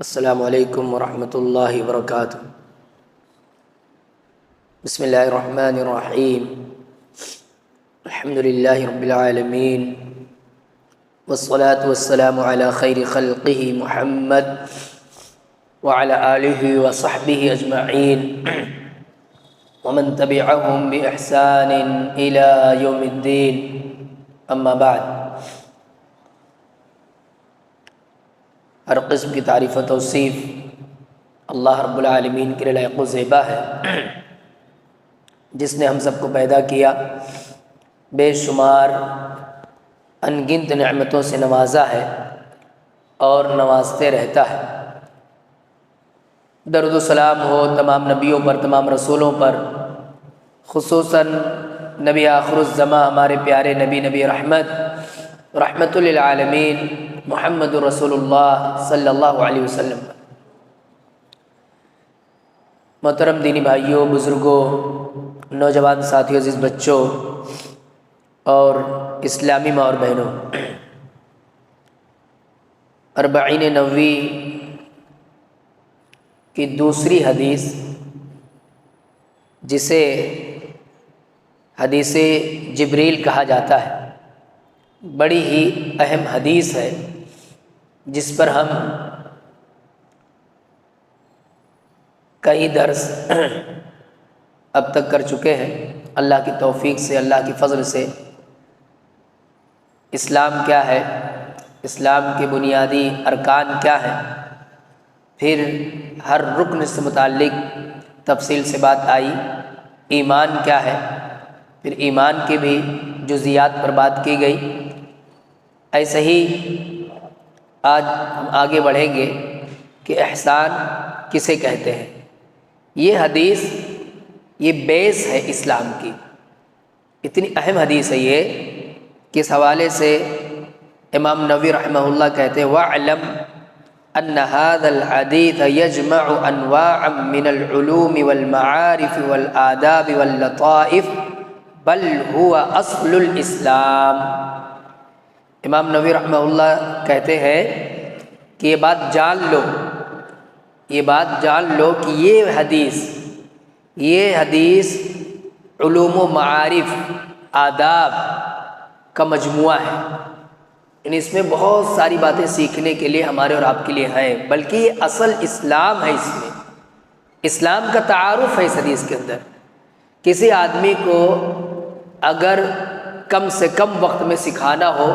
السلام علیکم ورحمۃ اللہ وبرکاتہ۔ بسم اللہ الرحمن الرحیم، الحمد للہ رب العالمین، والصلاة والسلام علی خیر خلقہ محمد وعلی آلہ وصحبہ اجمعین ومن تبعہم بإحسان الی یوم الدین، اما بعد۔ ہر قسم کی تعریف و توصیف اللہ رب العالمین کے لیے لائق و زیبا ہے، جس نے ہم سب کو پیدا کیا، بے شمار انگنت نعمتوں سے نوازا ہے اور نوازتے رہتا ہے۔ درود و سلام ہو تمام نبیوں پر، تمام رسولوں پر، خصوصاً نبی آخر الزماں ہمارے پیارے نبی رحمت للعالمین محمد رسول اللہ صلی اللہ علیہ وسلم۔ محترم دینی بھائیوں، بزرگوں، نوجوان ساتھیوں، عزیز بچوں اور اسلامی ماں اور بہنوں، اربعین نووی کی دوسری حدیث، جسے حدیث جبریل کہا جاتا ہے، بڑی ہی اہم حدیث ہے، جس پر ہم کئی درس اب تک کر چکے ہیں۔ اللہ کی توفیق سے، اللہ کی فضل سے اسلام کیا ہے، اسلام کے بنیادی ارکان کیا ہیں، پھر ہر رکن سے متعلق تفصیل سے بات آئی، ایمان کیا ہے، پھر ایمان کے بھی جزیات پر بات کی گئی۔ ایسے ہی آج ہم آگے بڑھیں گے کہ احسان کسے کہتے ہیں۔ یہ حدیث، یہ بیس ہے اسلام کی، اتنی اہم حدیث ہے یہ کہ اس حوالے سے امام نووی رحمہ اللہ کہتے ہیں وَاعْلَمْ أَنَّ هَذَا الْحَدِيثَ يَجْمَعُ أَنْوَاعًا مِنَ الْعُلُومِ وَالْمَعَارِفِ وَالْآدَابِ وَاللَّطَائِفِ بل هو اصل الاسلام۔ امام نووی رحمہ اللہ کہتے ہیں کہ یہ بات جان لو کہ یہ حدیث علوم و معارف، آداب کا مجموعہ ہے، یعنی اس میں بہت ساری باتیں سیکھنے کے لیے ہمارے اور آپ کے لیے ہیں، بلکہ یہ اصل اسلام ہے۔ اس میں اسلام کا تعارف ہے اس حدیث کے اندر۔ کسی آدمی کو اگر کم سے کم وقت میں سکھانا ہو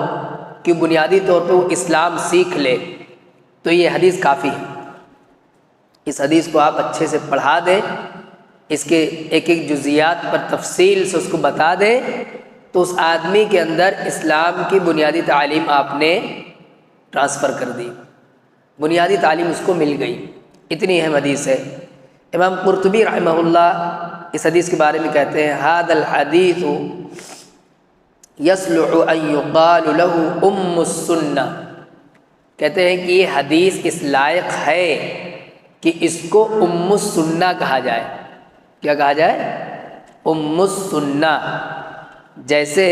کہ بنیادی طور پہ وہ اسلام سیکھ لے تو یہ حدیث کافی ہے۔ اس حدیث کو آپ اچھے سے پڑھا دیں، اس کے ایک ایک جزیات پر تفصیل سے اس کو بتا دیں، تو اس آدمی کے اندر اسلام کی بنیادی تعلیم آپ نے ٹرانسفر کر دی، بنیادی تعلیم اس کو مل گئی۔ اتنی اہم حدیث ہے۔ امام قرطبی رحمہ اللہ اس حدیث کے بارے میں کہتے ہیں هذا الحدیث یصلح ان یقال له ام السنہ، کہتے ہیں کہ یہ حدیث اس لائق ہے کہ اس کو ام السنہ کہا جائے۔ کیا کہا جائے؟ ام السنہ۔ جیسے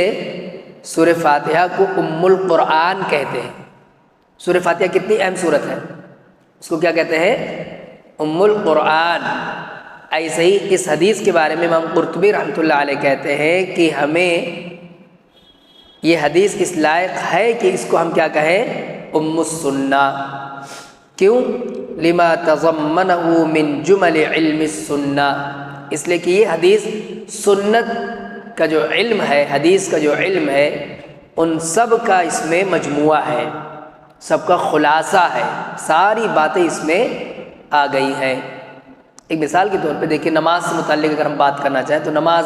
سورہ فاتحہ کو ام القرآن کہتے ہیں۔ سورہ فاتحہ کتنی اہم سورت ہے، اس کو کیا کہتے ہیں؟ ام القرآن۔ ایسے ہی اس حدیث کے بارے میں امام قرطبی رحمۃ اللہ علیہ کہتے ہیں کہ ہمیں یہ حدیث اس لائق ہے کہ اس کو ہم کیا کہیں؟ ام السنہ۔ کیوں؟ لما تضمنہ من جمل علم السنہ، اس لیے کہ یہ حدیث سنت کا جو علم ہے، حدیث کا جو علم ہے، ان سب کا اس میں مجموعہ ہے، سب کا خلاصہ ہے، ساری باتیں اس میں آ گئی ہیں۔ ایک مثال کے طور پہ دیکھیں، نماز سے متعلق اگر ہم بات کرنا چاہیں تو نماز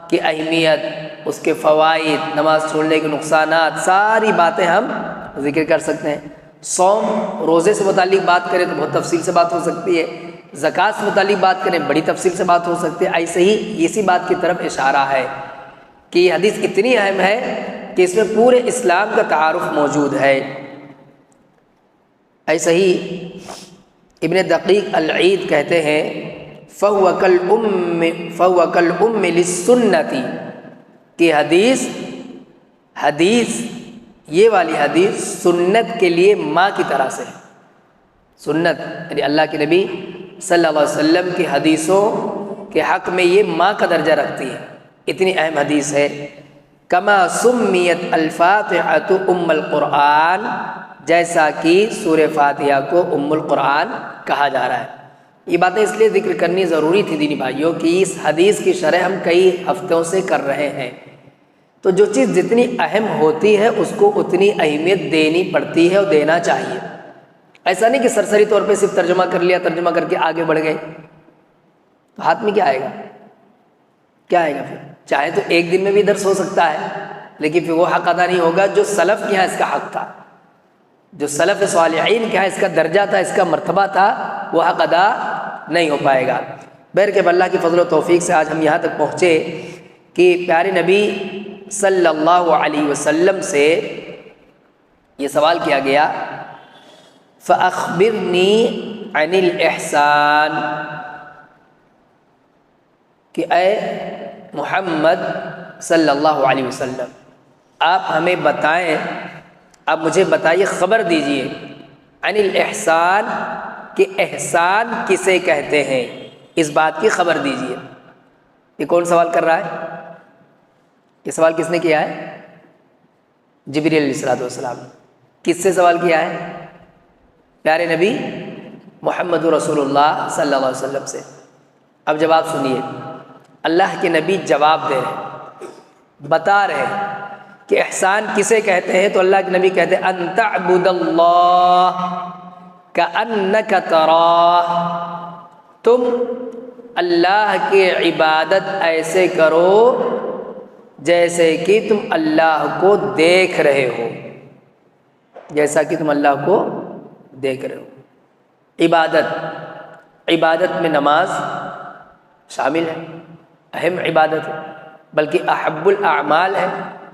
کی اہمیت، اس کے فوائد، نماز چھوڑنے کے نقصانات، ساری باتیں ہم ذکر کر سکتے ہیں۔ صوم، روزے سے متعلق بات کریں تو بہت تفصیل سے بات ہو سکتی ہے، زکوٰۃ سے متعلق بات کریں بڑی تفصیل سے بات ہو سکتی ہے۔ ایسے ہی اسی بات کی طرف اشارہ ہے کہ یہ حدیث اتنی اہم ہے کہ اس میں پورے اسلام کا تعارف موجود ہے۔ ایسے ہی ابن دقیق العید کہتے ہیں فَهُوَ كَالْأُمِّ لِلسُّنَّةِ، کہ حدیث یہ والی حدیث سنت کے لیے ماں کی طرح سے ہے۔ سنت یعنی اللہ کے نبی صلی اللہ علیہ وسلم کی حدیثوں کے حق میں یہ ماں کا درجہ رکھتی ہے، اتنی اہم حدیث ہے۔ کما سمیت الفاتحۃ ام القرآن، جیسا کہ سورہ فاتحہ کو ام القرآن کہا جا رہا ہے۔ یہ باتیں اس لیے ذکر کرنی ضروری تھی دینی بھائیوں کہ اس حدیث کی شرح ہم کئی ہفتوں سے کر رہے ہیں، تو جو چیز جتنی اہم ہوتی ہے اس کو اتنی اہمیت دینی پڑتی ہے اور دینا چاہیے۔ ایسا نہیں کہ سرسری طور پہ صرف ترجمہ کر لیا، ترجمہ کر کے آگے بڑھ گئے، تو ہاتھ میں کیا آئے گا؟ کیا آئے گا پھر؟ چاہے تو ایک دن میں بھی درس ہو سکتا ہے، لیکن پھر وہ حق ادا نہیں ہوگا جو سلف کے یہاں اس کا حق تھا، جو سلف صالحین کے یہاں اس کا درجہ تھا، اس کا مرتبہ تھا، وہ حق ادا نہیں ہو پائے گا۔ بہرکیف اللہ کی فضل و توفیق سے آج ہم یہاں تک پہنچے کہ پیارے نبی صلی اللہ علیہ وسلم سے یہ سوال کیا گیا، فَأَخْبِرْنِي عَنِ الْإِحْسَانِ، کہ اے محمد صلی اللہ علیہ وسلم آپ ہمیں بتائیں، آپ مجھے بتائیے، خبر دیجئے، عن الاحسان، کہ احسان کسے کہتے ہیں، اس بات کی خبر دیجئے۔ یہ کون سوال کر رہا ہے؟ یہ سوال کس نے کیا ہے؟ جبریل علیہ السلام۔ کس سے سوال کیا ہے؟ پیارے نبی محمد رسول اللہ صلی اللہ علیہ وسلم سے۔ اب جواب سنیے، اللہ کے نبی جواب دے رہے ہیں، بتا رہے ہیں کہ احسان کسے کہتے ہیں، تو اللہ کے نبی کہتے ہیں ان تعبد اللہ کأنک تراہ، تم اللہ کی عبادت ایسے کرو جیسے کہ تم اللہ کو دیکھ رہے ہو، جیسا کہ تم اللہ کو دیکھ رہے ہو۔ عبادت میں نماز شامل ہے، اہم عبادت ہے، بلکہ احب الاعمال ہے،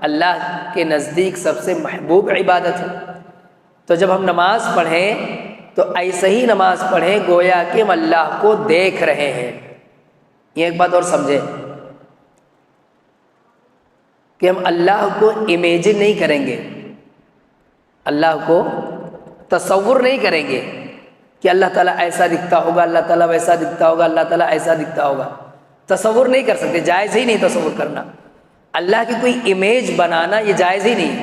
اللہ کے نزدیک سب سے محبوب عبادت ہے۔ تو جب ہم نماز پڑھیں تو ایسے ہی نماز پڑھیں گویا کہ ہم اللہ کو دیکھ رہے ہیں۔ یہ ایک بات اور سمجھیں کہ ہم اللہ کو امیجن نہیں کریں گے، اللہ کو تصور نہیں کریں گے کہ اللہ تعالیٰ ایسا دکھتا ہوگا، اللہ تعالیٰ ویسا دکھتا ہوگا، اللہ تعالیٰ ایسا دکھتا ہوگا، تصور نہیں کر سکتے، جائز ہی نہیں تصور کرنا۔ اللہ کی کوئی امیج بنانا یہ جائز ہی نہیں۔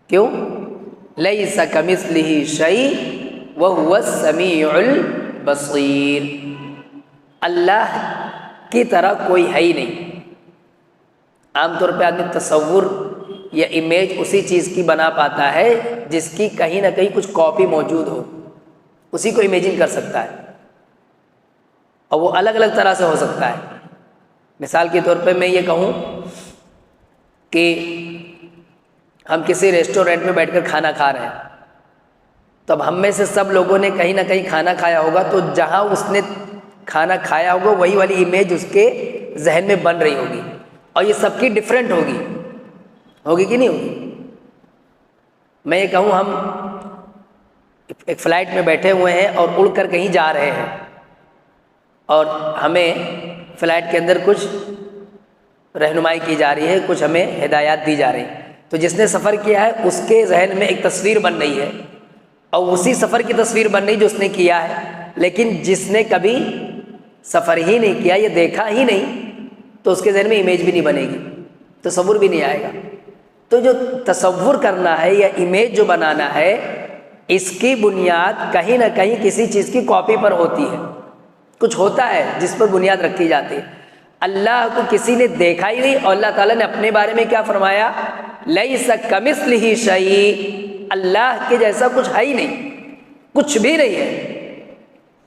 کیوں؟ لیس کمثلہ شیء وہو السمیع البصیر، اللہ کی طرح کوئی ہے ہی نہیں۔ عام طور پہ آدمی تصور یا امیج اسی چیز کی بنا پاتا ہے جس کی کہیں نہ کہیں کچھ کاپی موجود ہو، اسی کو امیجن کر سکتا ہے، اور وہ الگ الگ طرح سے ہو سکتا ہے۔ مثال کے طور پہ میں یہ کہوں کہ ہم کسی ریسٹورینٹ میں بیٹھ کر کھانا کھا رہے ہیں، تو اب ہم میں سے سب لوگوں نے کہیں نہ کہیں کھانا کھایا ہوگا، تو جہاں اس نے کھانا کھایا ہوگا وہی والی امیج اس کے ذہن میں بن رہی ہوگی، اور یہ سب کی ڈیفرنٹ ہوگی کہ نہیں ہوگی؟ میں یہ کہوں ہم ایک فلائٹ میں بیٹھے ہوئے ہیں اور اڑ کر کہیں جا رہے ہیں، اور ہمیں فلائٹ کے اندر کچھ رہنمائی کی جا رہی ہے، کچھ ہمیں ہدایات دی جا رہی ہیں، تو جس نے سفر کیا ہے اس کے ذہن میں ایک تصویر بن رہی ہے، اور اسی سفر کی تصویر بن رہی جو اس نے کیا ہے، لیکن جس نے کبھی سفر ہی نہیں کیا یا دیکھا ہی نہیں تو اس کے ذہن میں امیج بھی نہیں بنے گی، تصور بھی نہیں آئے گا۔ تو جو تصور کرنا ہے یا امیج جو بنانا ہے، اس کی بنیاد کہیں نہ کہیں کسی چیز کی کاپی پر ہوتی ہے، کچھ ہوتا ہے جس پر بنیاد رکھی جاتی ہے۔ اللہ کو کسی نے دیکھا ہی نہیں، اور اللہ تعالیٰ نے اپنے بارے میں کیا فرمایا؟ لیس کمثلہ شیء، اللہ کے جیسا کچھ ہے ہی نہیں، کچھ بھی نہیں ہے۔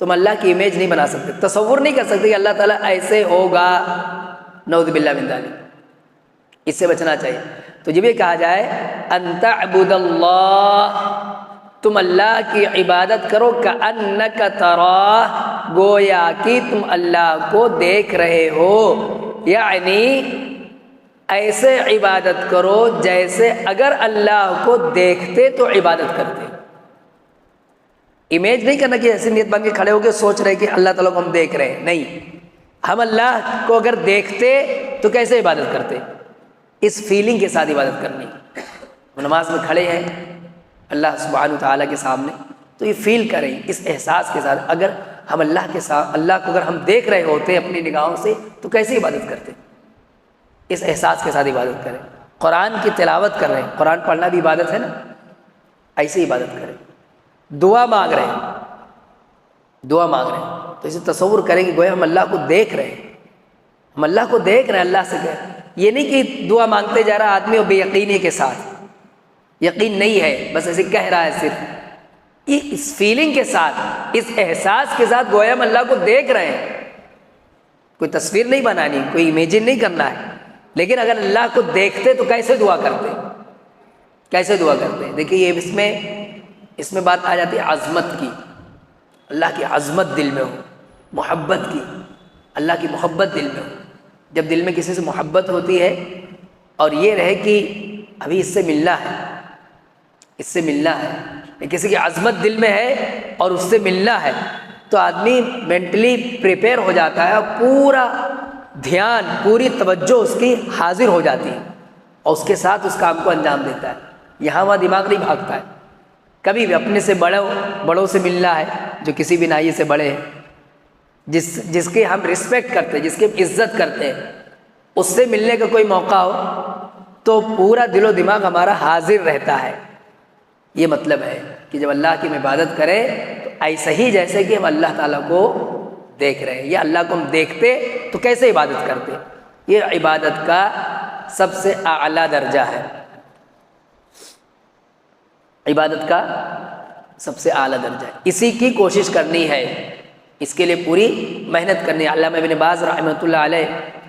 تم اللہ کی امیج نہیں بنا سکتے، تصور نہیں کر سکتے کہ اللہ تعالیٰ ایسے ہوگا، نعوذ باللہ من ذلک، اس سے بچنا چاہیے۔ تو جب یہ کہا جائے ان تعبد اللہ، تم اللہ کی عبادت کرو، کأنک تراہ، گویا کہ تم اللہ کو دیکھ رہے ہو، یعنی ایسے عبادت کرو جیسے اگر اللہ کو دیکھتے تو عبادت کرتے۔ امیج نہیں کرنا کہ ایسی نیت بن کے کھڑے ہو کے سوچ رہے کہ اللہ تعالیٰ کو ہم دیکھ رہے ہیں، نہیں، ہم اللہ کو اگر دیکھتے تو کیسے عبادت کرتے؟ اس فیلنگ کے ساتھ عبادت کرنی۔ نماز میں کھڑے ہیں، اللہ سبحانہ تعالیٰ کے سامنے، تو یہ فیل کریں اس احساس کے ساتھ۔ اگر ہم اللہ کے ساتھ، اللہ کو اگر ہم دیکھ رہے ہوتے ہیں اپنی نگاہوں سے تو کیسے عبادت کرتے؟ اس احساس کے ساتھ عبادت کریں۔ قرآن کی تلاوت کر رہے ہیں، قرآن پڑھنا بھی عبادت ہے نا، ایسے عبادت کریں۔ دعا مانگ رہے ہیں، دعا مانگ رہے ہیں تو اسے تصور کریں کہ گویا ہم اللہ کو دیکھ رہے ہیں، ہم اللہ کو دیکھ رہے ہیں، اللہ سے کہہ، یہ نہیں کہ دعا مانگتے جا رہا آدمی اور بے یقینی کے ساتھ، یقین نہیں ہے بس ایسے کہہ رہا ہے صرف، یہ اس فیلنگ کے ساتھ، اس احساس کے ساتھ گویا ہم اللہ کو دیکھ رہے ہیں۔ کوئی تصویر نہیں بنانی، کوئی امیجن نہیں کرنا ہے، لیکن اگر اللہ کو دیکھتے تو کیسے دعا کرتے، کیسے دعا کرتے؟ دیکھیے یہ اس میں بات آ جاتی ہے عظمت کی، اللہ کی عظمت دل میں ہو، محبت کی، اللہ کی محبت دل میں ہو۔ جب دل میں کسی سے محبت ہوتی ہے اور یہ رہے کہ ابھی اس سے ملنا ہے، اس سے ملنا ہے، کسی کی عظمت دل میں ہے اور اس سے ملنا ہے، تو آدمی مینٹلی پریپیئر ہو جاتا ہے اور پورا دھیان، پوری توجہ اس کی حاضر ہو جاتی ہے اور اس کے ساتھ اس کام کو انجام دیتا ہے۔ یہاں وہاں دماغ نہیں بھاگتا ہے۔ کبھی بھی اپنے سے بڑوں سے ملنا ہے، جو کسی بھی ناحیے سے بڑے ہیں، جس کی ہم رسپیکٹ کرتے ہیں، جس کی ہم عزت کرتے ہیں، اس سے ملنے کا کوئی موقع ہو تو پورا دل و دماغ ہمارا حاضر رہتا ہے۔ یہ مطلب ہے کہ جب اللہ کی ہم عبادت کریں تو ایسا ہی جیسے کہ ہم اللہ تعالیٰ کو دیکھ رہے ہیں، یا اللہ کو ہم دیکھتے تو کیسے عبادت کرتے؟ یہ عبادت کا سب سے اعلیٰ درجہ ہے، عبادت کا سب سے اعلیٰ درجہ ہے، اسی کی کوشش کرنی ہے، اس کے لیے پوری محنت کرنی ہے۔ علامہ ابن باز رحمۃ اللہ علیہ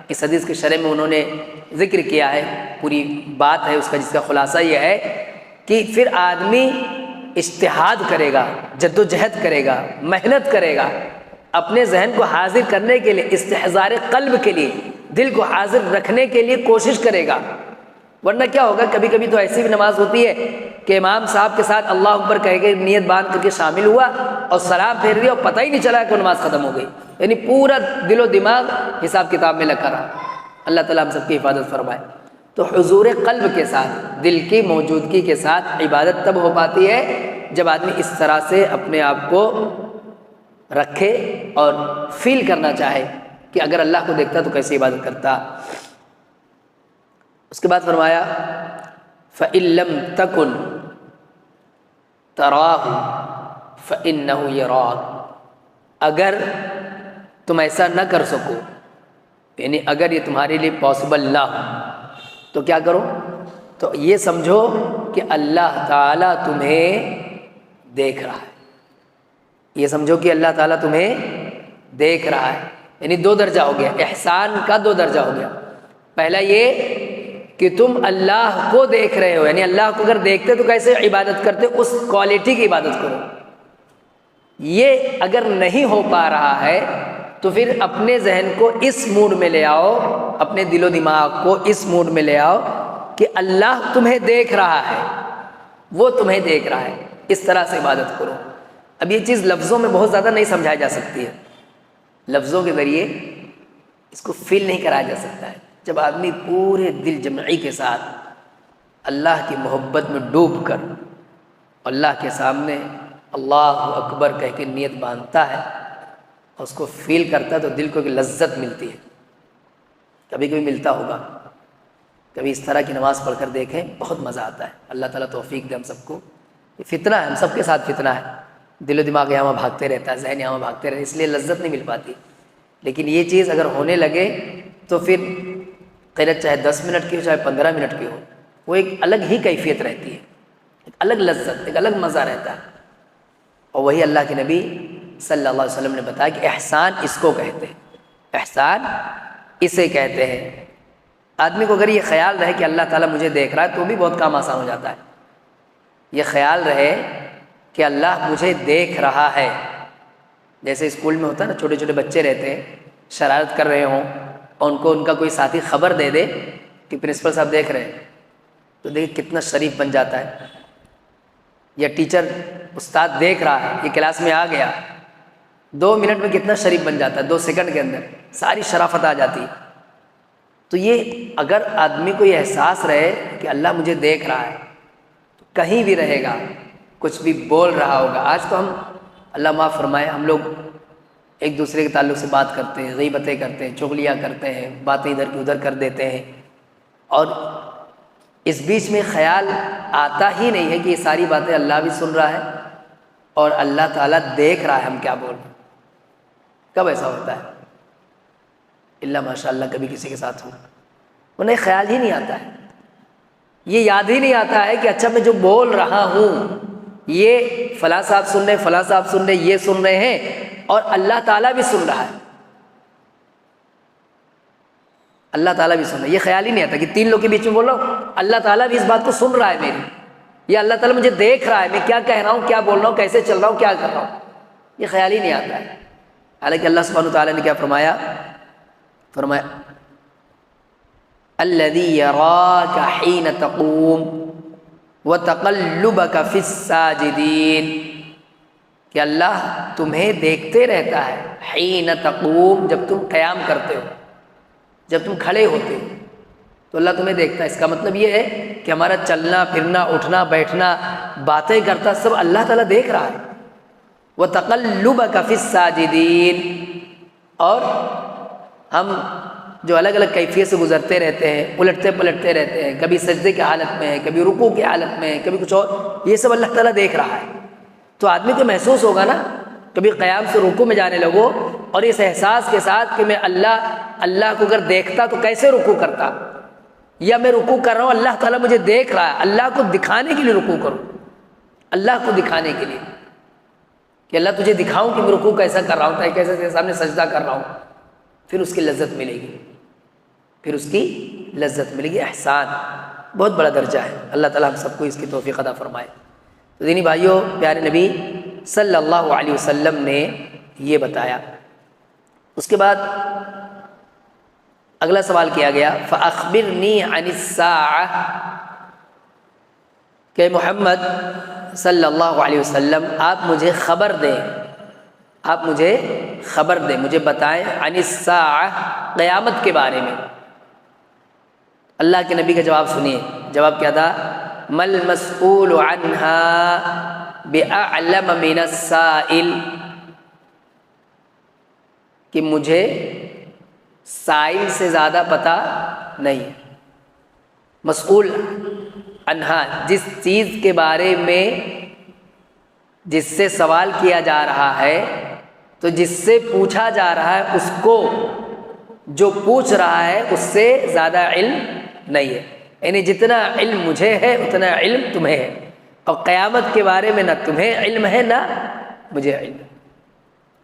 اس حدیث کے شرح میں انہوں نے ذکر کیا ہے، پوری بات ہے اس کا، جس کا خلاصہ یہ ہے کہ پھر آدمی اجتہاد کرے گا، جد و جہد کرے گا، محنت کرے گا، اپنے ذہن کو حاضر کرنے کے لیے، استحضار قلب کے لیے، دل کو حاضر رکھنے کے لیے کوشش کرے گا۔ ورنہ کیا ہوگا، کبھی کبھی تو ایسی بھی نماز ہوتی ہے کہ امام صاحب کے ساتھ اللہ اکبر کہہ کے نیت باندھ کر کے شامل ہوا اور سلام پھیر دیا اور پتہ ہی نہیں چلا کہ نماز ختم ہو گئی، یعنی پورا دل و دماغ حساب کتاب میں لگا رہا۔ اللہ تعالیٰ ہم سب کی حفاظت فرمائے۔ تو حضور قلب کے ساتھ، دل کی موجودگی کے ساتھ عبادت تب ہو پاتی ہے جب آدمی اس طرح سے اپنے آپ کو رکھے اور فیل کرنا چاہے کہ اگر اللہ کو دیکھتا تو کیسے عبادت کرتا۔ اس کے بعد فرمایا فَإِن لَّمْ تَكُن تَرَاهُ فَإِنَّهُ يَرَاكَ، اگر تم ایسا نہ کر سکو، یعنی اگر یہ تمہارے لیے پاسبل نہ ہو تو کیا کرو؟ تو یہ سمجھو کہ اللہ تعالیٰ تمہیں دیکھ رہا ہے، یہ سمجھو کہ اللہ تعالیٰ تمہیں دیکھ رہا ہے، یعنی دو درجہ ہو گیا، احسان کا دو درجہ ہو گیا۔ پہلا یہ کہ تم اللہ کو دیکھ رہے ہو، یعنی اللہ کو اگر دیکھتے تو کیسے عبادت کرتے، اس کوالٹی کی عبادت کرو۔ یہ اگر نہیں ہو پا رہا ہے تو پھر اپنے ذہن کو اس موڈ میں لے آؤ، اپنے دل و دماغ کو اس موڈ میں لے آؤ کہ اللہ تمہیں دیکھ رہا ہے، وہ تمہیں دیکھ رہا ہے، اس طرح سے عبادت کرو۔ اب یہ چیز لفظوں میں بہت زیادہ نہیں سمجھائی جا سکتی ہے، لفظوں کے ذریعے اس کو فیل نہیں کرایا جا سکتا ہے۔ جب آدمی پورے دل جمعی کے ساتھ اللہ کی محبت میں ڈوب کر اللہ کے سامنے اللہ اکبر کہہ کے نیت باندھتا ہے اور اس کو فیل کرتا ہے تو دل کو ایک لذت ملتی ہے۔ کبھی کبھی ملتا ہوگا، کبھی اس طرح کی نماز پڑھ کر دیکھیں، بہت مزہ آتا ہے۔ اللہ تعالیٰ توفیق دے ہم سب کو۔ یہ فتنہ ہے، ہم سب کے ساتھ فتنہ ہے، دل و دماغ یہاں بھاگتے رہتا ہے، ذہن یہاں بھاگتے رہتے، اس لیے لذت نہیں مل پاتی۔ لیکن یہ چیز اگر ہونے لگے تو پھر قرأت چاہے 10 منٹ کی ہو چاہے 15 منٹ کی ہو، وہ ایک الگ ہی کیفیت رہتی ہے، ایک الگ لذت، ایک الگ مزہ رہتا ہے۔ اور وہی اللہ کے نبی صلی اللہ علیہ وسلم نے بتایا کہ احسان اس کو کہتے ہیں، احسان اسے کہتے ہیں۔ آدمی کو اگر یہ خیال رہے کہ اللہ تعالیٰ مجھے دیکھ رہا ہے تو بھی بہت کام آسان ہو جاتا ہے۔ یہ خیال رہے کہ اللہ مجھے دیکھ رہا ہے، جیسے اسکول میں ہوتا ہے نا، چھوٹے چھوٹے بچے رہتے ہیں، شرارت کر رہے ہوں اور ان کا کوئی ساتھی خبر دے دے کہ پرنسپل صاحب دیکھ رہے ہیں، تو دیکھیں کتنا شریف بن جاتا ہے۔ یا ٹیچر، استاد دیکھ رہا ہے، یہ کلاس میں آ گیا، 2 منٹ میں کتنا شریف بن جاتا ہے، 2 سیکنڈ کے اندر ساری شرافت آ جاتی ہے۔ تو یہ اگر آدمی کو یہ احساس رہے کہ اللہ مجھے دیکھ رہا ہے کہیں بھی رہے گا، کچھ بھی بول رہا ہوگا. آج تو ہم اللہ معاف فرمائے ہم لوگ ایک دوسرے کے تعلق سے بات کرتے ہیں، غیبتیں کرتے ہیں، چغلیاں کرتے ہیں، باتیں ادھر کی ادھر کر دیتے ہیں، اور اس بیچ میں خیال آتا ہی نہیں ہے کہ یہ ساری باتیں اللہ بھی سن رہا ہے اور اللہ تعالیٰ دیکھ رہا ہے ہم کیا بول رہے ہیں. کب ایسا ہوتا ہے؟ اللہ ماشاء اللہ کبھی کسی کے ساتھ ہو، انہیں خیال ہی نہیں آتا ہے، یہ یاد ہی نہیں آتا ہے کہ اچھا میں جو بول رہا ہوں یہ فلاں صاحب سن رہے، فلاں صاحب سن رہے، یہ سن رہے ہیں اور اللہ تعالیٰ بھی سن رہا ہے. اللہ تعالیٰ بھی سن رہا ہے، یہ خیال ہی نہیں آتا کہ 3 لوگ کے بیچ میں بول رہا ہوں، اللہ تعالیٰ بھی اس بات کو سن رہا ہے میری، یا اللہ تعالیٰ مجھے دیکھ رہا ہے میں کیا کہہ رہا ہوں، کیا بول رہا ہوں، کیسے چل رہا ہوں، کیا کر رہا ہوں. یہ خیال ہی نہیں آتا ہے. حالانکہ اللہ سبحانہ وتعالیٰ نے کیا فرمایا الذی یراک حین تقوم وتقلبک فی الساجدین، کہ اللہ تمہیں دیکھتے رہتا ہے حین تقوم، جب تم قیام کرتے ہو، جب تم کھڑے ہوتے ہو تو اللہ تمہیں دیکھتا ہے. اس کا مطلب یہ ہے کہ ہمارا چلنا پھرنا اٹھنا بیٹھنا باتیں کرتا سب اللہ تعالیٰ دیکھ رہا ہے. وتقلبک فی الساجدین، اور ہم جو الگ الگ کیفیت سے گزرتے رہتے ہیں، الٹتے پلٹتے رہتے ہیں، کبھی سجدے کی حالت میں ہے، کبھی رکوع کی حالت میں ہے، کبھی کچھ اور، یہ سب اللہ تعالیٰ دیکھ رہا ہے. تو آدمی کو محسوس ہوگا نا، کبھی قیام سے رکوع میں جانے لگو اور اس احساس کے ساتھ کہ میں اللہ کو اگر دیکھتا تو کیسے رکوع کرتا، یا میں رکوع کر رہا ہوں اللہ تعالیٰ مجھے دیکھ رہا ہے، اللہ کو دکھانے کے لیے رکوع کروں، اللہ کو دکھانے کے لیے کہ اللہ تجھے دکھاؤں کہ میں رکوع کیسا کر رہا ہوں، کیسے تیرے سامنے سجدہ کر رہا ہوں. پھر اس کی لذت ملے گی، پھر اس کی لذت ملے گی. احسان بہت بڑا درجہ ہے، اللہ تعالیٰ ہم سب کو اس کی توفیق عطا فرمائے. تو دینی بھائیوں، پیارے نبی صلی اللہ علیہ وسلم نے یہ بتایا. اس کے بعد اگلا سوال کیا گیا فَأَخْبِرْنِي عَنِ السَّاعَةِ، کہ محمد صلی اللہ علیہ وسلم آپ مجھے خبر دیں، آپ مجھے خبر دیں، مجھے بتائیں عن الساعہ، قیامت کے بارے میں. اللہ کے نبی کا جواب سنیے. جواب کیا تھا؟ مل مسئول عنہا بأعلم من السائل، کہ مجھے سائل سے زیادہ پتہ نہیں. مسئول عنہا، جس چیز کے بارے میں جس سے سوال کیا جا رہا ہے، تو جس سے پوچھا جا رہا ہے اس کو جو پوچھ رہا ہے اس سے زیادہ علم نہیں ہے. یعنی جتنا علم مجھے ہے اتنا علم تمہیں ہے، اور قیامت کے بارے میں نہ تمہیں علم ہے نہ مجھے علم ہے.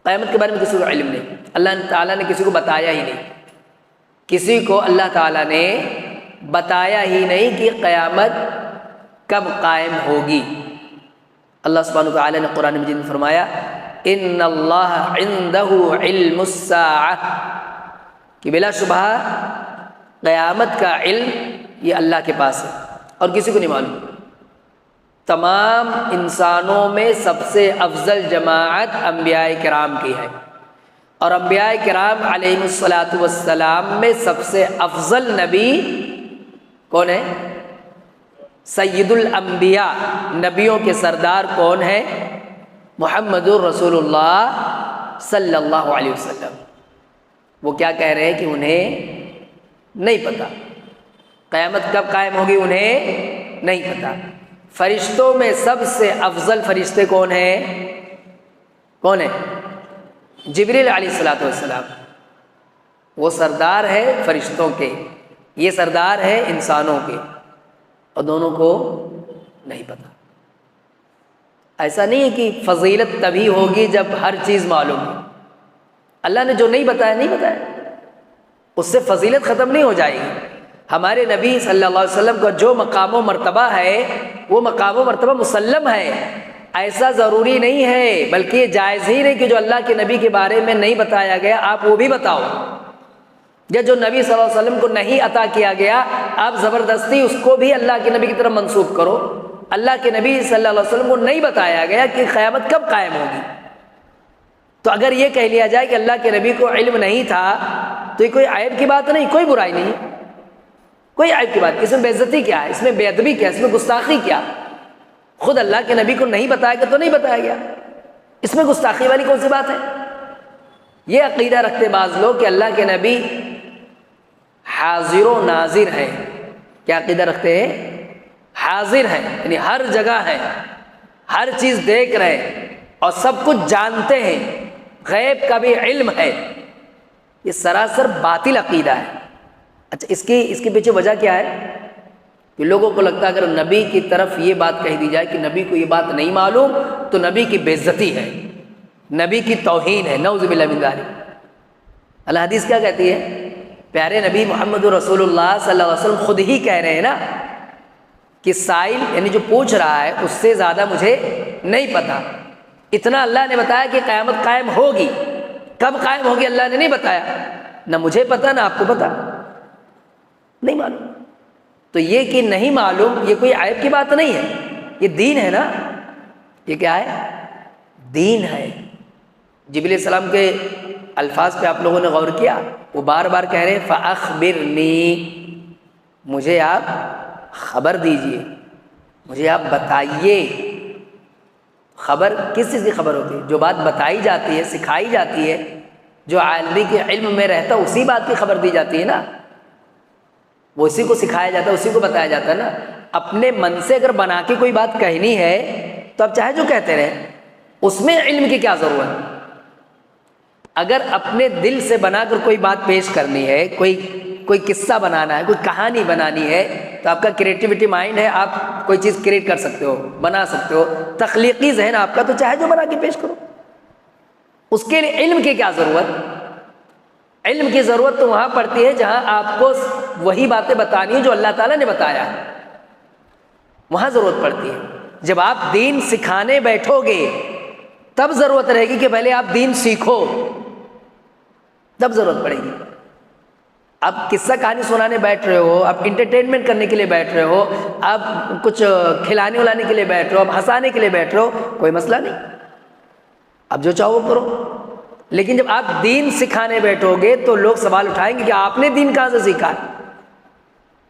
قیامت کے بارے میں کسی کو علم نہیں، اللہ تعالیٰ نے کسی کو بتایا ہی نہیں، کسی کو اللہ تعالیٰ نے بتایا ہی نہیں کہ قیامت کب قائم ہوگی. اللہ سبحانہ وتعالیٰ نے قرآن مجید میں فرمایا ان اللہ عنده علم الساعہ، کہ بلا شبہ قیامت کا علم یہ اللہ کے پاس ہے اور کسی کو نہیں معلوم. تمام انسانوں میں سب سے افضل جماعت انبیاء کرام کی ہے، اور انبیاء کرام علیہم الصلاۃ والسلام میں سب سے افضل نبی کون ہے؟ سید الانبیاء، نبیوں کے سردار کون ہے؟ محمد الرسول اللہ صلی اللہ علیہ وسلم. وہ کیا کہہ رہے ہیں کہ انہیں نہیں پتہ قیامت کب قائم ہوگی، انہیں نہیں پتہ. فرشتوں میں سب سے افضل فرشتے کون ہیں؟ کون ہیں؟ جبریل علیہ الصلاۃ والسلام. وہ سردار ہے فرشتوں کے، یہ سردار ہے انسانوں کے، اور دونوں کو نہیں پتہ. ایسا نہیں ہے کہ فضیلت تبھی ہوگی جب ہر چیز معلوم ہو. اللہ نے جو نہیں بتایا نہیں بتایا، اس سے فضیلت ختم نہیں ہو جائے گی. ہمارے نبی صلی اللہ علیہ وسلم کا جو مقام و مرتبہ ہے وہ مقام و مرتبہ مسلم ہے، ایسا ضروری نہیں ہے، بلکہ یہ جائز ہی نہیں کہ جو اللہ کے نبی کے بارے میں نہیں بتایا گیا آپ وہ بھی بتاؤ، یا جو نبی صلی اللہ علیہ وسلم کو نہیں عطا کیا گیا آپ زبردستی اس کو بھی اللہ کے نبی کی طرف منسوب کرو. اللہ کے نبی صلی اللہ علیہ وسلم کو نہیں بتایا گیا کہ قیامت کب قائم ہوگی، تو اگر یہ کہہ لیا جائے کہ اللہ کے نبی کو علم نہیں تھا تو یہ کوئی عیب کی بات نہیں، کوئی برائی نہیں، کوئی عیب کی بات. اس میں بے عزتی کیا ہے، اس میں بے ادبی کیا ہے، اس میں گستاخی کیا؟ خود اللہ کے نبی کو نہیں بتایا گیا تو نہیں بتایا گیا، اس میں گستاخی والی کون سی بات ہے؟ یہ عقیدہ رکھتے بعض لوگ کہ اللہ کے نبی حاضر و ناظر ہیں۔ کیا عقیدہ رکھتے ہیں؟ حاضر ہیں، یعنی ہر جگہ ہیں، ہر چیز دیکھ رہے ہیں اور سب کچھ جانتے ہیں، غیب کا بھی علم ہے۔ یہ سراسر باطل عقیدہ ہے۔ اچھا، اس کے پیچھے وجہ کیا ہے؟ کہ لوگوں کو لگتا ہے اگر نبی کی طرف یہ بات کہہ دی جائے کہ نبی کو یہ بات نہیں معلوم تو نبی کی بے عزتی ہے، نبی کی توہین ہے، نعوذ باللہ من ذالک۔ اللہ حدیث کیا کہتی ہے؟ پیارے نبی محمد رسول اللہ صلی اللہ علیہ وسلم خود ہی کہہ رہے ہیں نا کہ سائل یعنی جو پوچھ رہا ہے اس سے زیادہ مجھے نہیں پتا، اتنا اللہ نے بتایا کہ قیامت قائم ہوگی، کب قائم ہوگی اللہ نے نہیں بتایا، نہ مجھے پتا نہ آپ کو پتا، نہیں معلوم۔ تو یہ کہ نہیں معلوم یہ کوئی عیب کی بات نہیں ہے، یہ دین ہے نا، یہ کیا ہے؟ دین ہے۔ جبریل علیہ السلام کے الفاظ پہ آپ لوگوں نے غور کیا؟ وہ بار بار کہہ رہے ہیں فَأَخْبِرْنِي، مجھے آپ خبر دیجئے، مجھے آپ بتائیے۔ خبر کس چیز کی خبر ہوتی ہے؟ جو بات بتائی جاتی ہے، سکھائی جاتی ہے، جو عالمی کے علم میں رہتا ہے اسی بات کی خبر دی جاتی ہے نا، وہ اسی کو سکھایا جاتا ہے، اسی کو بتایا جاتا ہے نا۔ اپنے من سے اگر بنا کے کوئی بات کہنی ہے تو آپ چاہے جو کہتے رہیں، اس میں علم کی کیا ضرورت؟ اگر اپنے دل سے بنا کر کوئی بات پیش کرنی ہے، کوئی قصہ بنانا ہے، کوئی کہانی بنانی ہے تو آپ کا کریٹیوٹی مائنڈ ہے، آپ کوئی چیز کریٹ کر سکتے ہو، بنا سکتے ہو، تخلیقی ذہن آپ کا، تو چاہے جو بنا کے پیش کرو۔ اس کے لیے علم کی کیا ضرورت؟ علم کی ضرورت تو وہاں پڑتی ہے جہاں آپ کو وہی باتیں بتانی ہیں جو اللہ تعالیٰ نے بتایا، وہاں ضرورت پڑتی ہے۔ جب آپ دین سکھانے بیٹھو گے تب ضرورت رہے گی کہ پہلے آپ دین سیکھو، تب ضرورت پڑے گی۔ آپ قصہ کہانی سنانے بیٹھ رہے ہو، آپ انٹرٹینمنٹ کرنے کے لیے بیٹھ رہے ہو، آپ کچھ کھلانے ولانے کے لیے بیٹھ رہے ہو، آپ ہنسانے کے لیے بیٹھ رہے ہو، کوئی مسئلہ نہیں، آپ جو چاہو وہ کرو۔ لیکن جب آپ دین سکھانے بیٹھو گے تو لوگ سوال اٹھائیں گے کہ آپ نے دین کہاں سے سیکھا ہے؟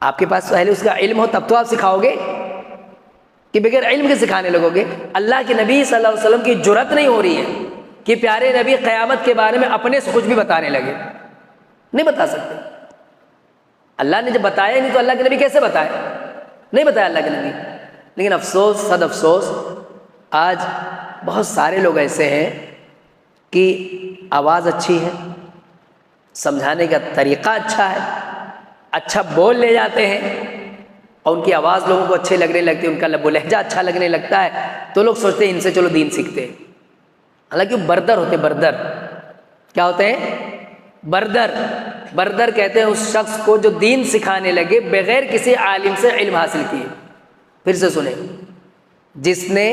آپ کے پاس پہلے اس کا علم ہو تب تو آپ سکھاؤ گے، کہ بغیر علم کے سکھانے لگو گے؟ اللہ کے نبی صلی اللہ علیہ وسلم کی جرأت نہیں ہو رہی ہے کہ پیارے نبی قیامت کے بارے میں اپنے سے کچھ بھی بتانے لگے، نہیں بتا سکتے۔ اللہ نے جب بتایا نہیں تو اللہ کے نبی کیسے بتائے؟ نہیں بتایا اللہ کے نبی۔ لیکن افسوس، صد افسوس، آج بہت سارے لوگ ایسے ہیں کہ آواز اچھی ہے، سمجھانے کا طریقہ اچھا ہے، اچھا بول لے جاتے ہیں اور ان کی آواز لوگوں کو اچھے لگنے لگتی ہے، ان کا لب و لہجہ اچھا لگنے لگتا ہے تو لوگ سوچتے ہیں ان سے چلو دین سیکھتے ہیں۔ حالانکہ وہ بردر ہوتے، بردر کیا ہوتے ہیں؟ بردر کہتے ہیں اس شخص کو جو دین سکھانے لگے بغیر کسی عالم سے علم حاصل کیے۔ پھر سے سنیں، جس نے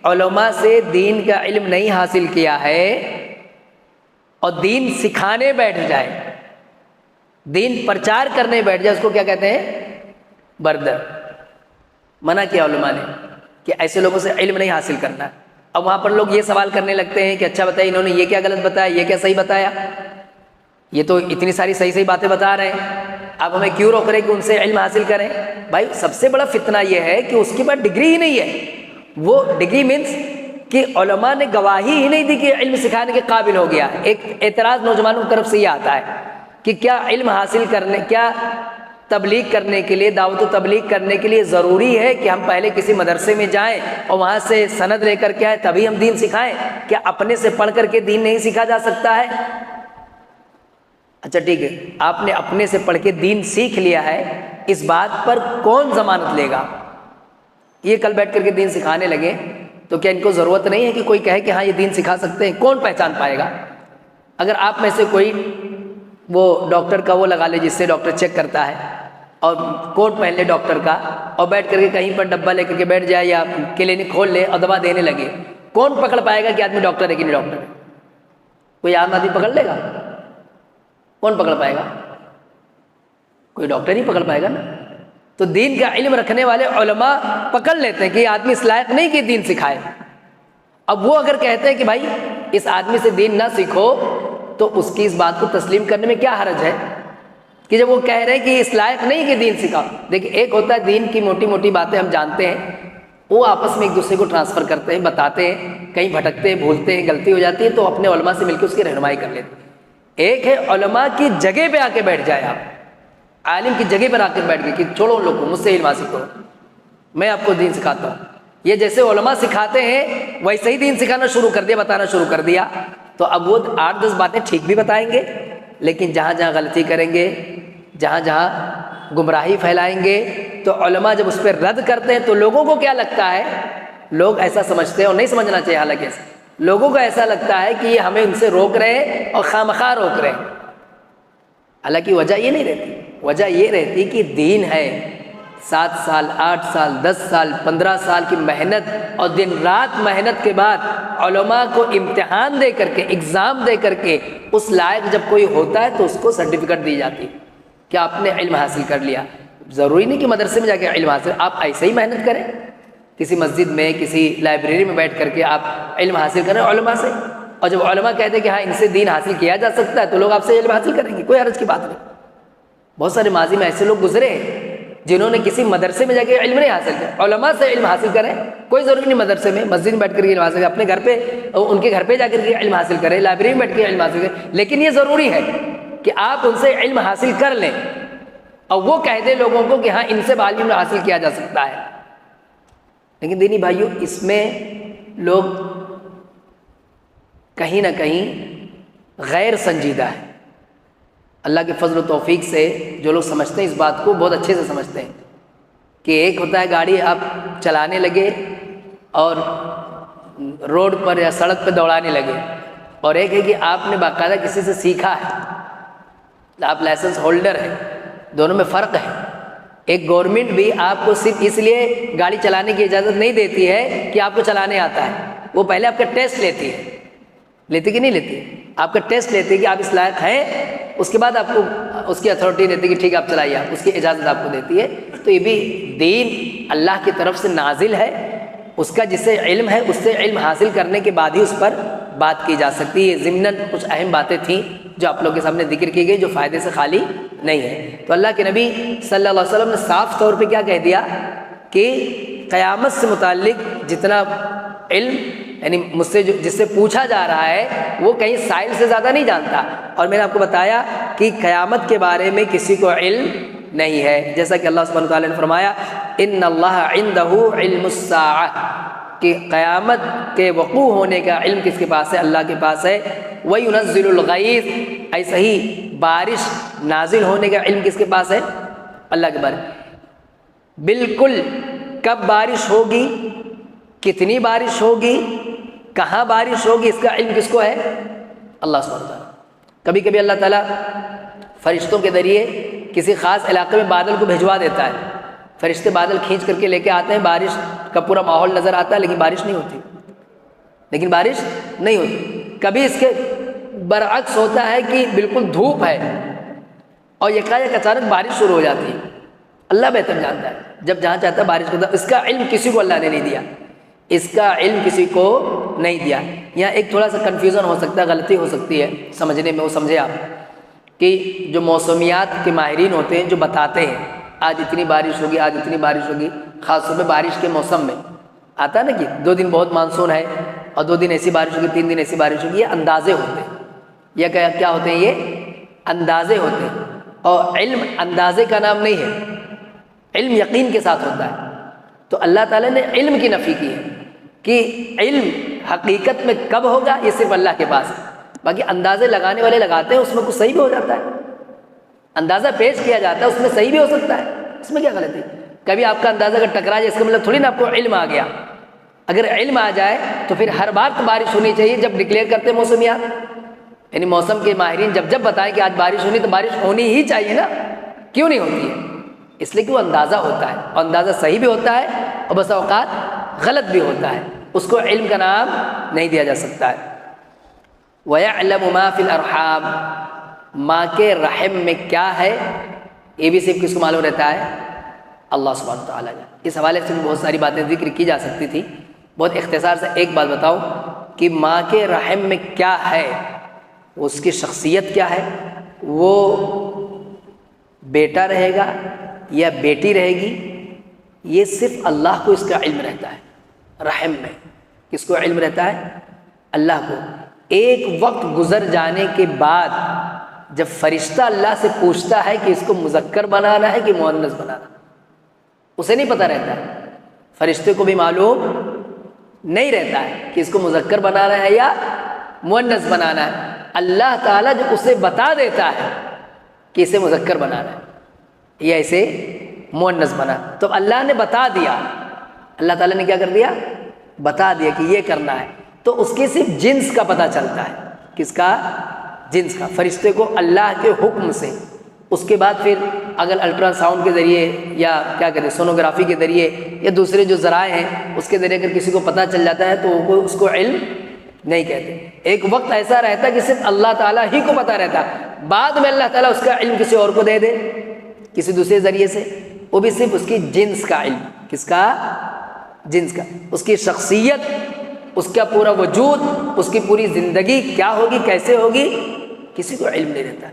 علماء سے دین کا علم نہیں حاصل کیا ہے اور دین سکھانے بیٹھ جائے، دین پرچار کرنے بیٹھ جائے، اس کو کیا کہتے ہیں؟ بردر۔ منع کیا علماء نے کہ ایسے لوگوں سے علم نہیں حاصل کرنا۔ اب وہاں پر لوگ یہ سوال کرنے لگتے ہیں کہ اچھا بتائیے انہوں نے یہ کیا غلط بتایا، یہ کیا صحیح بتایا، یہ تو اتنی ساری صحیح باتیں بتا رہے ہیں، آپ ہمیں کیوں روک رہے کہ ان سے علم حاصل کریں؟ بھائی سب سے بڑا فتنہ یہ ہے کہ اس کے بعد ڈگری ہی نہیں ہے۔ وہ ڈگری مینس کہ علماء نے گواہی ہی نہیں دی کہ علم سکھانے کے قابل ہو گیا۔ ایک اعتراض نوجوانوں کی طرف سے یہ آتا ہے کہ کیا علم حاصل کرنے، کیا تبلیغ کرنے کے لیے، دعوت و تبلیغ کرنے کے لیے ضروری ہے کہ ہم پہلے کسی مدرسے میں جائیں اور وہاں سے سند لے کر کے آئیں تبھی ہم دین سکھائیں؟ کیا اپنے سے پڑھ کر کے دین نہیں سیکھا جا سکتا ہے؟ اچھا ٹھیک ہے، آپ نے اپنے سے پڑھ کے دین سیکھ لیا ہے، اس بات پر کون ضمانت لے گا؟ یہ کل بیٹھ کر کے دین سکھانے لگے تو کیا ان کو ضرورت نہیں ہے کہ کوئی کہے کہ ہاں یہ دین سکھا سکتے ہیں؟ کون پہچان پائے گا؟ اگر آپ میں سے کوئی وہ ڈاکٹر کا وہ لگا لے جس سے ڈاکٹر چیک کرتا ہے اور کوٹ پہن لے ڈاکٹر کا اور بیٹھ کر کے کہیں پر ڈبہ لے کر کے بیٹھ جائے یا کلینک کھول لے اور دوا دینے لگے، کون پکڑ پائے گا کہ آدمی ڈاکٹر ہے کہ نہیں ڈاکٹر ہے؟ کوئی عام آدمی پکڑ لے گا؟ کون پکڑ پائے گا؟ کوئی ڈاکٹر ہی پکڑ پائے گا نا۔ تو دین کا علم رکھنے والے علماء پکڑ لیتے ہیں کہ یہ آدمی اس لائق نہیں کہ دین سکھائے۔ اب وہ اگر کہتے ہیں کہ بھائی اس آدمی سے دین نہ سیکھو تو اس کی اس بات کو تسلیم کرنے میں کیا حرج ہے کہ جب وہ کہہ رہے ہیں کہ اس لائق نہیں کہ دین سکھاؤ۔ دیکھیں ایک ہوتا ہے دین کی موٹی موٹی باتیں ہم جانتے ہیں وہ آپس میں ایک دوسرے کو ٹرانسفر کرتے ہیں، بتاتے ہیں، کہیں بھٹکتے ہیں، بھولتے ہیں، غلطی ہو جاتی ہے تو اپنے علماء سے مل کے اس کی رہنمائی کر لیتے ہیں۔ ایک ہے علماء کی جگہ پہ آ کے بیٹھ جائے، آپ عالم کی جگہ پر آ کے بیٹھ گئے کہ چھوڑو ان لوگ کو، مجھ سے علم حاصل کرو، میں آپ کو دین سکھاتا ہوں۔ یہ جیسے علماء سکھاتے ہیں ویسے ہی دین سکھانا شروع کر دیا، بتانا شروع کر دیا، تو اب وہ 8-10 باتیں ٹھیک بھی بتائیں گے، لیکن جہاں جہاں غلطی کریں گے، جہاں جہاں گمراہی پھیلائیں گے، تو علماء جب اس پہ رد کرتے ہیں تو لوگوں کو کیا لگتا ہے، لوگ ایسا سمجھتے ہیں، اور نہیں سمجھنا چاہیے حالانکہ ایسا، لوگوں کو ایسا لگتا ہے کہ یہ ہمیں ان سے روک رہے ہیں اور خواہ روک رہے ہیں۔ حالانکہ وجہ یہ نہیں رہتی، وجہ یہ رہتی کہ دین ہے، 7 سال 8 سال 10 سال 15 سال کی محنت اور دن رات محنت کے بعد علماء کو امتحان دے کر کے، اگزام دے کر کے اس لائق جب کوئی ہوتا ہے تو اس کو سرٹیفکیٹ دی جاتی ہے کہ آپ نے علم حاصل کر لیا۔ ضروری نہیں کہ مدرسے میں جا کے علم حاصل، آپ ایسے ہی محنت کریں، کسی مسجد میں، کسی لائبریری میں بیٹھ کر کے آپ علم حاصل کریں علماء سے، اور جب علماء کہتے ہیں کہ ہاں ان سے دین حاصل کیا جا سکتا ہے تو لوگ آپ سے علم حاصل کریں گے، کوئی حرج کی بات نہیں۔ بہت سارے ماضی میں ایسے لوگ گزرے ہیں جنہوں نے کسی مدرسے میں جا کے علم نہیں حاصل کیا، علماء سے علم حاصل کریں، کوئی ضروری نہیں مدرسے میں، مسجد میں بیٹھ کر کے علم حاصل کریں، اپنے گھر پہ ان کے گھر پہ جا کر کے علم حاصل کریں، لائبریری میں بیٹھ کے علم حاصل کریں، لیکن یہ ضروری ہے کہ آپ ان سے علم حاصل کر لیں اور وہ کہہ دیں لوگوں کو کہ ہاں ان سے علم حاصل کیا جا سکتا ہے۔ لیکن دینی بھائیوں، اس میں لوگ کہیں نہ کہیں غیر سنجیدہ ہے۔ اللہ کے فضل و توفیق سے جو لوگ سمجھتے ہیں اس بات کو بہت اچھے سے سمجھتے ہیں کہ ایک ہوتا ہے گاڑی آپ چلانے لگے اور روڈ پر یا سڑک پہ دوڑانے لگے، اور ایک ہے کہ آپ نے باقاعدہ کسی سے سیکھا ہے، آپ لائسنس ہولڈر ہیں، دونوں میں فرق ہے۔ ایک گورنمنٹ بھی آپ کو صرف اس لیے گاڑی چلانے کی اجازت نہیں دیتی ہے کہ آپ کو چلانے آتا ہے، وہ پہلے آپ کا ٹیسٹ لیتی ہے، لیتی کہ نہیں لیتی؟ آپ کا ٹیسٹ لیتی ہے کہ آپ اس لائق ہیں، اس کے بعد آپ کو اس کی اتھارٹی دیتی ہے کہ ٹھیک ہے آپ چلائیے، آپ اس کی اجازت آپ کو دیتی ہے۔ تو یہ بھی دین اللہ کی طرف سے نازل ہے، اس کا جسے علم ہے اس سے علم حاصل کرنے کے بعد ہی اس پر بات کی جا سکتی ہے۔ ضمناً کچھ اہم باتیں تھیں جو آپ لوگوں کے سامنے ذکر کی گئی، جو فائدے سے خالی نہیں ہے۔ تو اللہ کے نبی صلی اللہ علیہ وسلم نے صاف طور پہ کیا کہہ دیا کہ قیامت سے متعلق جتنا علم، یعنی مجھ سے جس سے پوچھا جا رہا ہے وہ کہیں سائل سے زیادہ نہیں جانتا، اور میں نے آپ کو بتایا کہ قیامت کے بارے میں کسی کو علم نہیں ہے، جیسا کہ اللہ سبحانہ وتعالی نے فرمایا ان اللہ عندہ علم الساعہ، کہ قیامت کے وقوع ہونے کا علم کس کے پاس ہے؟ اللہ کے پاس ہے۔ وَيُنَزِّلُ الْغَيْثَ، ایسا ہی بارش نازل ہونے کا علم کس کے پاس ہے؟ اللہ کے بارے میں۔ بالکل کب بارش ہوگی، کتنی بارش ہوگی، کہاں بارش ہوگی، اس کا علم کس کو ہے؟ اللہ سبحانہ وتعالی۔ کبھی کبھی اللہ تعالیٰ فرشتوں کے ذریعے کسی خاص علاقے میں بادل کو بھجوا دیتا ہے، فرشتے بادل کھینچ کر کے لے کے آتے ہیں، بارش کا پورا ماحول نظر آتا ہے، لیکن بارش نہیں ہوتی، لیکن بارش نہیں ہوتی۔ کبھی اس کے برعکس ہوتا ہے کہ بالکل دھوپ ہے اور یکایک اچانک بارش شروع ہو جاتی ہے، اللہ بہتر جانتا ہے، جب جہاں چاہتا ہے بارش ہوتا ہے۔ اس کا علم کسی کو اللہ نے نہیں دیا، اس کا علم کسی کو نہیں دیا۔ یہاں ایک تھوڑا سا کنفیوژن ہو سکتا ہے، غلطی ہو سکتی ہے سمجھنے میں، وہ سمجھے آپ کہ جو موسمیات کے ماہرین ہوتے ہیں جو بتاتے ہیں آج اتنی بارش ہوگی، آج اتنی بارش ہوگی، خاص طور پہ بارش کے موسم میں آتا ہے نا کہ 2 دن بہت مانسون ہے اور 2 دن ایسی بارش ہوگی، 3 دن ایسی بارش ہوگی، یہ اندازے ہوتے ہیں، یہ کیا ہوتے ہیں؟ یہ اندازے ہوتے ہیں، اور علم اندازے کا نام نہیں ہے، علم یقین کے ساتھ ہوتا ہے۔ تو اللہ تعالیٰ نے علم کی نفی کی ہے کہ علم حقیقت میں کب ہوگا یہ صرف اللہ کے پاس ہے، باقی اندازے لگانے والے لگاتے ہیں، اس میں کچھ صحیح بھی ہو جاتا ہے، اندازہ پیش کیا جاتا ہے اس میں صحیح بھی ہو سکتا ہے، اس میں کیا غلطی؟ کبھی آپ کا اندازہ اگر ٹکرا جائے اس کا مطلب تھوڑی نا آپ کو علم آ گیا۔ اگر علم آ جائے تو پھر ہر بار تو بارش ہونی چاہیے جب ڈکلیئر کرتے ہیں موسمیات، یعنی موسم کے ماہرین جب بتائیں کہ آج بارش ہونی تو بارش ہونی ہی چاہیے نا، کیوں نہیں ہوتی ہے؟ اس لیے کہ وہ اندازہ ہوتا ہے، اور اندازہ صحیح بھی ہوتا ہے اور بس اوقات غلط بھی ہوتا ہے، اس کو علم کا نام نہیں دیا جا سکتا ہے۔ وَيَعْلَمُ مَا فِي الْأَرْحَامِ، ماں کے رحم میں کیا ہے یہ بھی صرف کس کو معلوم رہتا ہے؟ اللہ سبحانہ وتعالیٰ۔ اس حوالے سے بھی بہت ساری باتیں ذکر کی جا سکتی تھی، بہت اختصار سے ایک بات بتاؤں کہ ماں کے رحم میں کیا ہے، اس کی شخصیت کیا ہے، وہ بیٹا رہے گا یا بیٹی رہے گی یہ صرف اللہ کو اس کا علم رہتا ہے رحم میں. کس کو علم رہتا ہے؟ اللہ کو. ایک وقت گزر جانے کے بعد جب فرشتہ اللہ سے پوچھتا ہے کہ اس کو مذکر بنانا ہے کہ مؤنث بنانا، اسے نہیں پتہ رہتا. فرشتے کو بھی معلوم نہیں رہتا ہے کہ اس کو مذکر بنانا ہے یا مؤنث بنانا ہے. اللہ تعالیٰ جو اسے بتا دیتا ہے کہ اسے مذکر بنانا ہے یا اسے مؤنث بنا، تو اللہ نے بتا دیا. اللہ تعالیٰ نے کیا کر دیا؟ بتا دیا کہ یہ کرنا ہے. تو اس کے صرف جنس کا پتہ چلتا ہے. کس کا؟ جنس کا. فرشتے کو اللہ کے حکم سے. اس کے بعد پھر اگر الٹرا ساؤنڈ کے ذریعے یا کیا کہتے ہیں سونوگرافی کے ذریعے یا دوسرے جو ذرائع ہیں اس کے ذریعے اگر کسی کو پتہ چل جاتا ہے تو وہ اس کو علم نہیں کہتے. ایک وقت ایسا رہتا ہے کہ صرف اللہ تعالیٰ ہی کو پتہ رہتا ہے، بعد میں اللہ تعالیٰ اس کا علم کسی اور کو دے دے کسی دوسرے ذریعے سے، وہ بھی صرف اس کی جنس کا علم. کس کا؟ جنس کا. اس کی شخصیت، اس کا پورا وجود، اس کی پوری زندگی کیا ہوگی، کیسے ہوگی، کسی کو علم نہیں رہتا.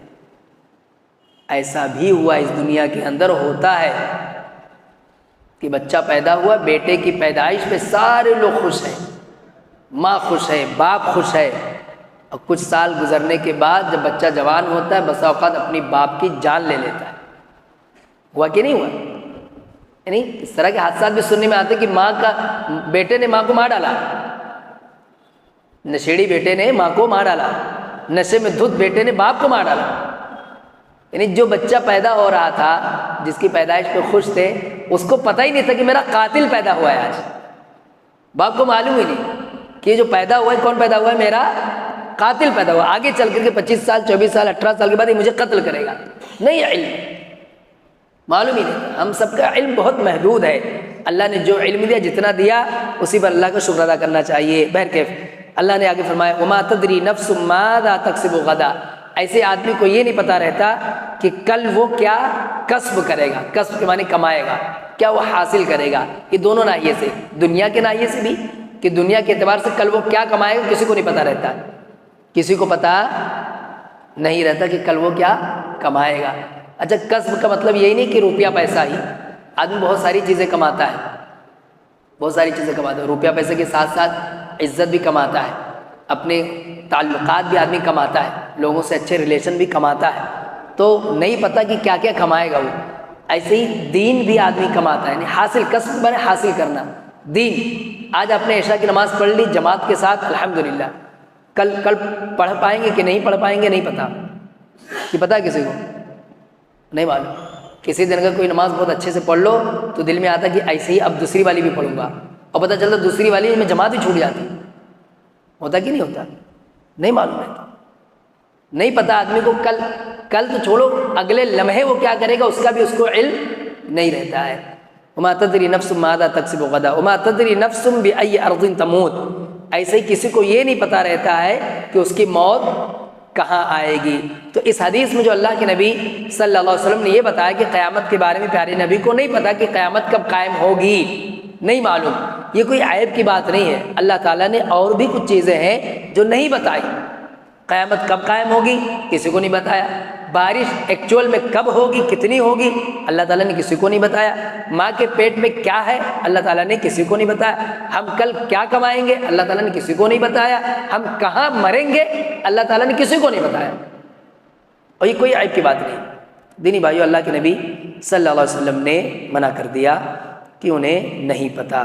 ایسا بھی ہوا اس دنیا کے اندر ہوتا ہے کہ بچہ پیدا ہوا، بیٹے کی پیدائش پہ سارے لوگ خوش ہیں، ماں خوش ہے، باپ خوش ہے، اور کچھ سال گزرنے کے بعد جب بچہ جوان ہوتا ہے بسا اوقات اپنی باپ کی جان لے لیتا ہے. ہوا کہ نہیں ہوا؟ یعنی اس طرح کے حادثات بھی سننے میں آتے کہ ماں کا بیٹے نے ماں کو مار ڈالا، نشیڑی بیٹے نے ماں کو مار ڈالا، نشے میں دھت بیٹے نے باپ کو مار ڈالا. یعنی جو بچہ پیدا ہو رہا تھا جس کی پیدائش پہ خوش تھے اس کو پتہ ہی نہیں تھا کہ میرا قاتل پیدا ہوا ہے. آج باپ کو معلوم ہی نہیں کہ یہ جو پیدا ہوا ہے کون پیدا ہوا ہے، میرا قاتل پیدا ہوا. آگے چل کر کے 25 سال 24 سال 18 سال کے بعد یہ مجھے قتل کرے گا. نہیں، علم معلوم ہی نہیں. ہم سب کا علم بہت محدود ہے. اللہ نے جو علم دیا جتنا دیا اسی پر اللہ کا شکر ادا کرنا چاہیے. بہرکیف اللہ نے آگے فرمایا وما تدری نفس ماذا تکسب غدا. ایسے آدمی کو یہ نہیں پتہ رہتا کہ کل وہ کیا کسب کرے گا. کسب کے معنی کمائے گا، کیا وہ حاصل کرے گا. یہ دونوں ناحیے سے، دنیا کے ناحیے سے بھی کہ دنیا کے اعتبار سے کل وہ کیا کمائے گا کسی کو نہیں پتہ رہتا. کسی کو پتہ نہیں رہتا کہ کل وہ کیا کمائے گا. اچھا، کسب کا مطلب یہی نہیں کہ روپیہ پیسہ ہی. آدمی بہت ساری چیزیں کماتا ہے، بہت ساری چیزیں کماتا ہے. روپیہ پیسے کے ساتھ ساتھ عزت بھی کماتا ہے، اپنے تعلقات بھی آدمی کماتا ہے، لوگوں سے اچھے ریلیشن بھی کماتا ہے. تو نہیں پتہ کہ کیا کیا کمائے گا وہ. ایسے ہی دین بھی آدمی کماتا ہے. یعنی حاصل، کسب بنے حاصل کرنا. دین آج آپ نے عشاء کی نماز پڑھ لی جماعت کے ساتھ الحمدللہ، کل پڑھ پائیں گے کہ نہیں پڑھ پائیں گے نہیں پتہ. کہ پتہ ہے کسی کو نہیں معلوم. کسی دن اگر کوئی نماز بہت اچھے سے پڑھ لو تو دل میں آتا کہ ایسے ہی اب دوسری والی بھی پڑھوں گا، اور پتہ چلتا دوسری والی میں جماعت ہی چھوٹ جاتی. ہوتا کہ نہیں ہوتا؟ نہیں معلوم رہتا. نہیں پتہ آدمی کو کل تو چھوڑو، اگلے لمحے وہ کیا کرے گا اس کا بھی اس کو علم نہیں رہتا ہے. وما تدری نفس ماذا تکسب غدا وما تدری نفس بأي ارض تموت. ایسے ہی کسی کو یہ نہیں پتہ رہتا ہے کہ اس کی موت کہاں آئے گی. تو اس حدیث میں جو اللہ کے نبی صلی اللہ علیہ وسلم نے یہ بتایا کہ قیامت کے بارے میں پیارے نبی کو نہیں پتہ کہ قیامت کب قائم ہوگی، نہیں معلوم. یہ کوئی عیب کی بات نہیں ہے. اللہ تعالیٰ نے اور بھی کچھ چیزیں ہیں جو نہیں بتائی. قیامت کب قائم ہوگی کسی کو نہیں بتایا. بارش ایکچوئل میں کب ہوگی، کتنی ہوگی، اللہ تعالیٰ نے کسی کو نہیں بتایا. ماں کے پیٹ میں کیا ہے اللہ تعالیٰ نے کسی کو نہیں بتایا. ہم کل کیا کمائیں گے اللہ تعالیٰ نے کسی کو نہیں بتایا. ہم کہاں مریں گے اللہ تعالیٰ نے کسی کو نہیں بتایا. اور یہ کوئی عیب کی بات نہیں. دینی بھائیو، اللہ کے نبی صلی اللہ علیہ وسلم نے منع کر دیا کہ انہیں نہیں پتہ.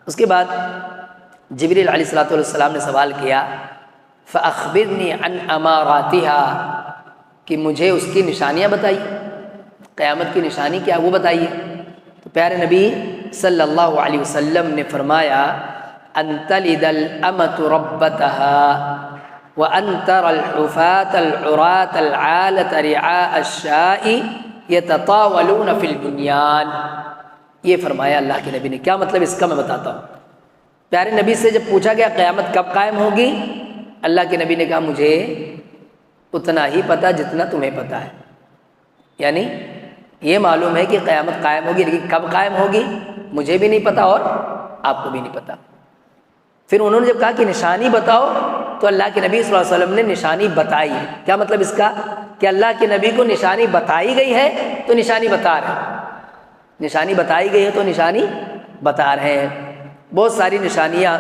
اس کے بعد جبریل علیہ الصلوۃ والسلام نے سوال کیا فَأَخْبِرْنِي عَنْ أَمَارَاتِهَا، کہ مجھے اس کی نشانیاں بتائیے، قیامت کی نشانی کیا وہ بتائیے. تو پیارے نبی صلی اللہ علیہ وسلم نے فرمایا أَن تَلِدَ الْأَمَةُ رَبَّتَهَا وَأَن تَرَى الْحُفَاةَ الْعُرَاةَ الْعَالَةَ رِعَاءَ الشَّاءِ يَتَطَاوَلُونَ فِي الْبُنْيَانِ. یہ فرمایا اللہ کے نبی نے. کیا مطلب اس کا میں بتاتا ہوں. پیارے نبی سے جب پوچھا گیا قیامت کب قائم ہوگی، اللہ کے نبی نے کہا مجھے اتنا ہی پتہ جتنا تمہیں پتہ ہے. یعنی یہ معلوم ہے کہ قیامت قائم ہوگی، لیکن کب قائم ہوگی مجھے بھی نہیں پتہ اور آپ کو بھی نہیں پتہ. پھر انہوں نے جب کہا کہ نشانی بتاؤ تو اللہ کے نبی صلی اللہ علیہ وسلم نے نشانی بتائی. کیا مطلب اس کا؟ کہ اللہ کے نبی کو نشانی بتائی گئی ہے تو نشانی بتا رہے. نشانی بتائی گئی ہے تو نشانی بتا رہے ہیں۔ بہت ساری نشانیاں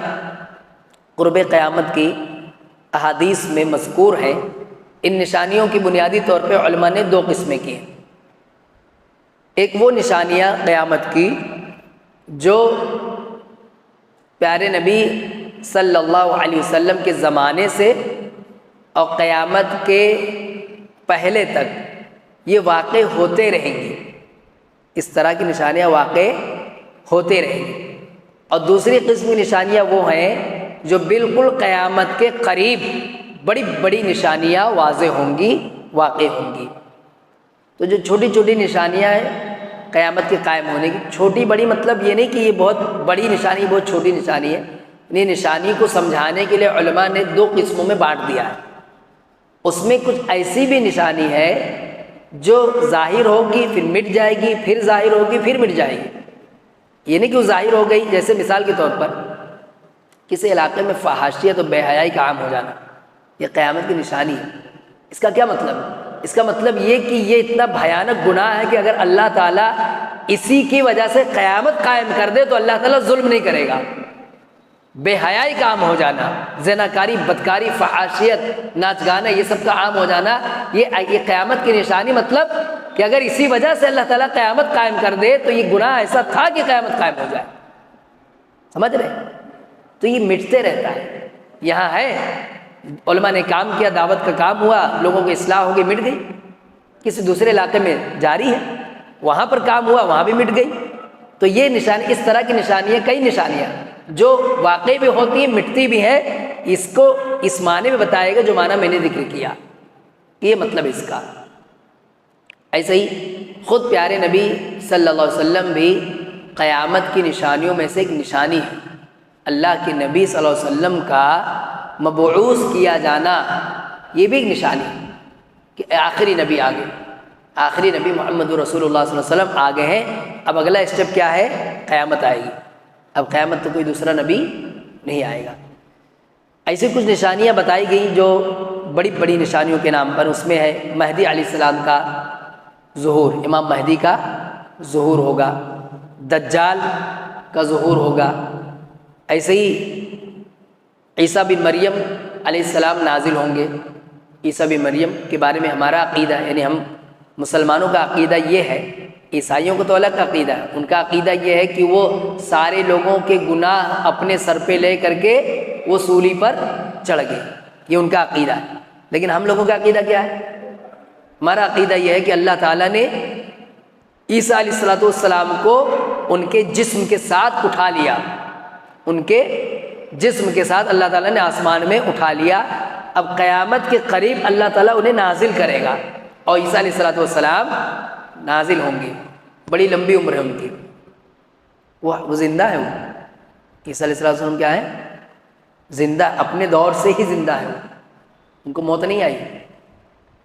قرب قیامت کی احادیث میں مذکور ہیں۔ ان نشانیوں کی بنیادی طور پہ علماء نے دو قسمیں کی ہیں۔ ایک وہ نشانیاں قیامت کی جو پیارے نبی صلی اللہ علیہ وسلم کے زمانے سے اور قیامت کے پہلے تک یہ واقع ہوتے رہیں گی، اس طرح کی نشانیاں واقع ہوتے رہیں گی۔ اور دوسری قسم کی نشانیاں وہ ہیں جو بالکل قیامت کے قریب بڑی بڑی نشانیاں واضح ہوں گی، واقع ہوں گی۔ تو جو چھوٹی چھوٹی نشانیاں ہیں قیامت کے قائم ہونے کی، چھوٹی بڑی مطلب یہ نہیں کہ یہ بہت بڑی نشانی بہت چھوٹی نشانی ہے، یہ نشانی کو سمجھانے کے لیے علماء نے دو قسموں میں بانٹ دیا ہے۔ اس میں کچھ ایسی بھی نشانی ہے جو ظاہر ہوگی پھر مٹ جائے گی، پھر ظاہر ہوگی پھر مٹ جائے گی۔ یہ نہیں کہ وہ ظاہر ہو گئی، جیسے مثال کے طور پر کسی علاقے میں فحاشیت و بے حیائی کا عام ہو جانا، یہ قیامت کی نشانی ہے۔ اس کا کیا مطلب؟ اس کا مطلب یہ کہ یہ اتنا بھیانک گناہ ہے کہ اگر اللہ تعالیٰ اسی کی وجہ سے قیامت قائم کر دے تو اللہ تعالیٰ ظلم نہیں کرے گا۔ بے حیائی کا عام ہو جانا، زناکاری، بدکاری، فحاشیت، ناچ گانا، یہ سب کا عام ہو جانا، یہ قیامت کی نشانی، مطلب کہ اگر اسی وجہ سے اللہ تعالیٰ قیامت قائم کر دے تو یہ گناہ ایسا تھا کہ قیامت قائم ہو جائے۔ سمجھ رہے؟ تو یہ مٹتے رہتا ہے۔ یہاں ہے علماء نے کام کیا، دعوت کا کام ہوا، لوگوں کی اصلاح ہو گئی، مٹ گئی۔ کسی دوسرے علاقے میں جاری ہے، وہاں پر کام ہوا، وہاں بھی مٹ گئی۔ تو یہ نشانی، اس طرح کی نشانیاں، کئی نشانیاں جو واقعی بھی ہوتی ہیں، مٹتی بھی ہیں، اس کو اس معنی میں بتائے گا جو معنی میں نے ذکر کیا، یہ مطلب اس کا۔ ایسے ہی خود پیارے نبی صلی اللہ علیہ وسلم بھی قیامت کی نشانیوں میں سے ایک نشانی ہے۔ اللہ کے نبی صلی اللہ علیہ وسلم کا مبعوث کیا جانا یہ بھی ایک نشانی ہے کہ آخری نبی آگے، آخری نبی محمد رسول اللہ صلی اللہ علیہ وسلم آگے ہیں۔ اب اگلا اسٹیپ کیا ہے؟ قیامت آئے گی۔ اب قیامت تو کوئی دوسرا نبی نہیں آئے گا۔ ایسی کچھ نشانیاں بتائی گئیں جو بڑی بڑی نشانیوں کے نام پر، اس میں ہے مہدی علیہ السلام کا ظہور، امام مہدی کا ظہور ہوگا، دجال کا ظہور ہوگا۔ ایسے ہی عیسیٰ بن مریم علیہ السلام نازل ہوں گے۔ عیسیٰ بن مریم کے بارے میں ہمارا عقیدہ، یعنی ہم مسلمانوں کا عقیدہ یہ ہے، عیسائیوں کو تو الگ عقیدہ ہے، ان کا عقیدہ یہ ہے کہ وہ سارے لوگوں کے گناہ اپنے سر پہ لے کر کے وہ سولی پر چڑھ گئے، یہ ان کا عقیدہ ہے۔ لیکن ہم لوگوں کا عقیدہ کیا ہے؟ ہمارا عقیدہ یہ ہے کہ اللہ تعالیٰ نے عیسیٰ علیہ السلام کو ان کے جسم کے ساتھ اٹھا لیا، ان کے جسم کے ساتھ اللہ تعالیٰ نے آسمان میں اٹھا لیا۔ اب قیامت کے قریب اللہ تعالیٰ انہیں نازل کرے گا اور عیسیٰ علیہ السلام نازل ہوں گے، بڑی لمبی عمر ہے ان کی، وہ زندہ ہے۔ وہ عیسیٰ علیہ السلام کیا ہے؟ زندہ، اپنے دور سے ہی زندہ ہے، ان کو موت نہیں آئی،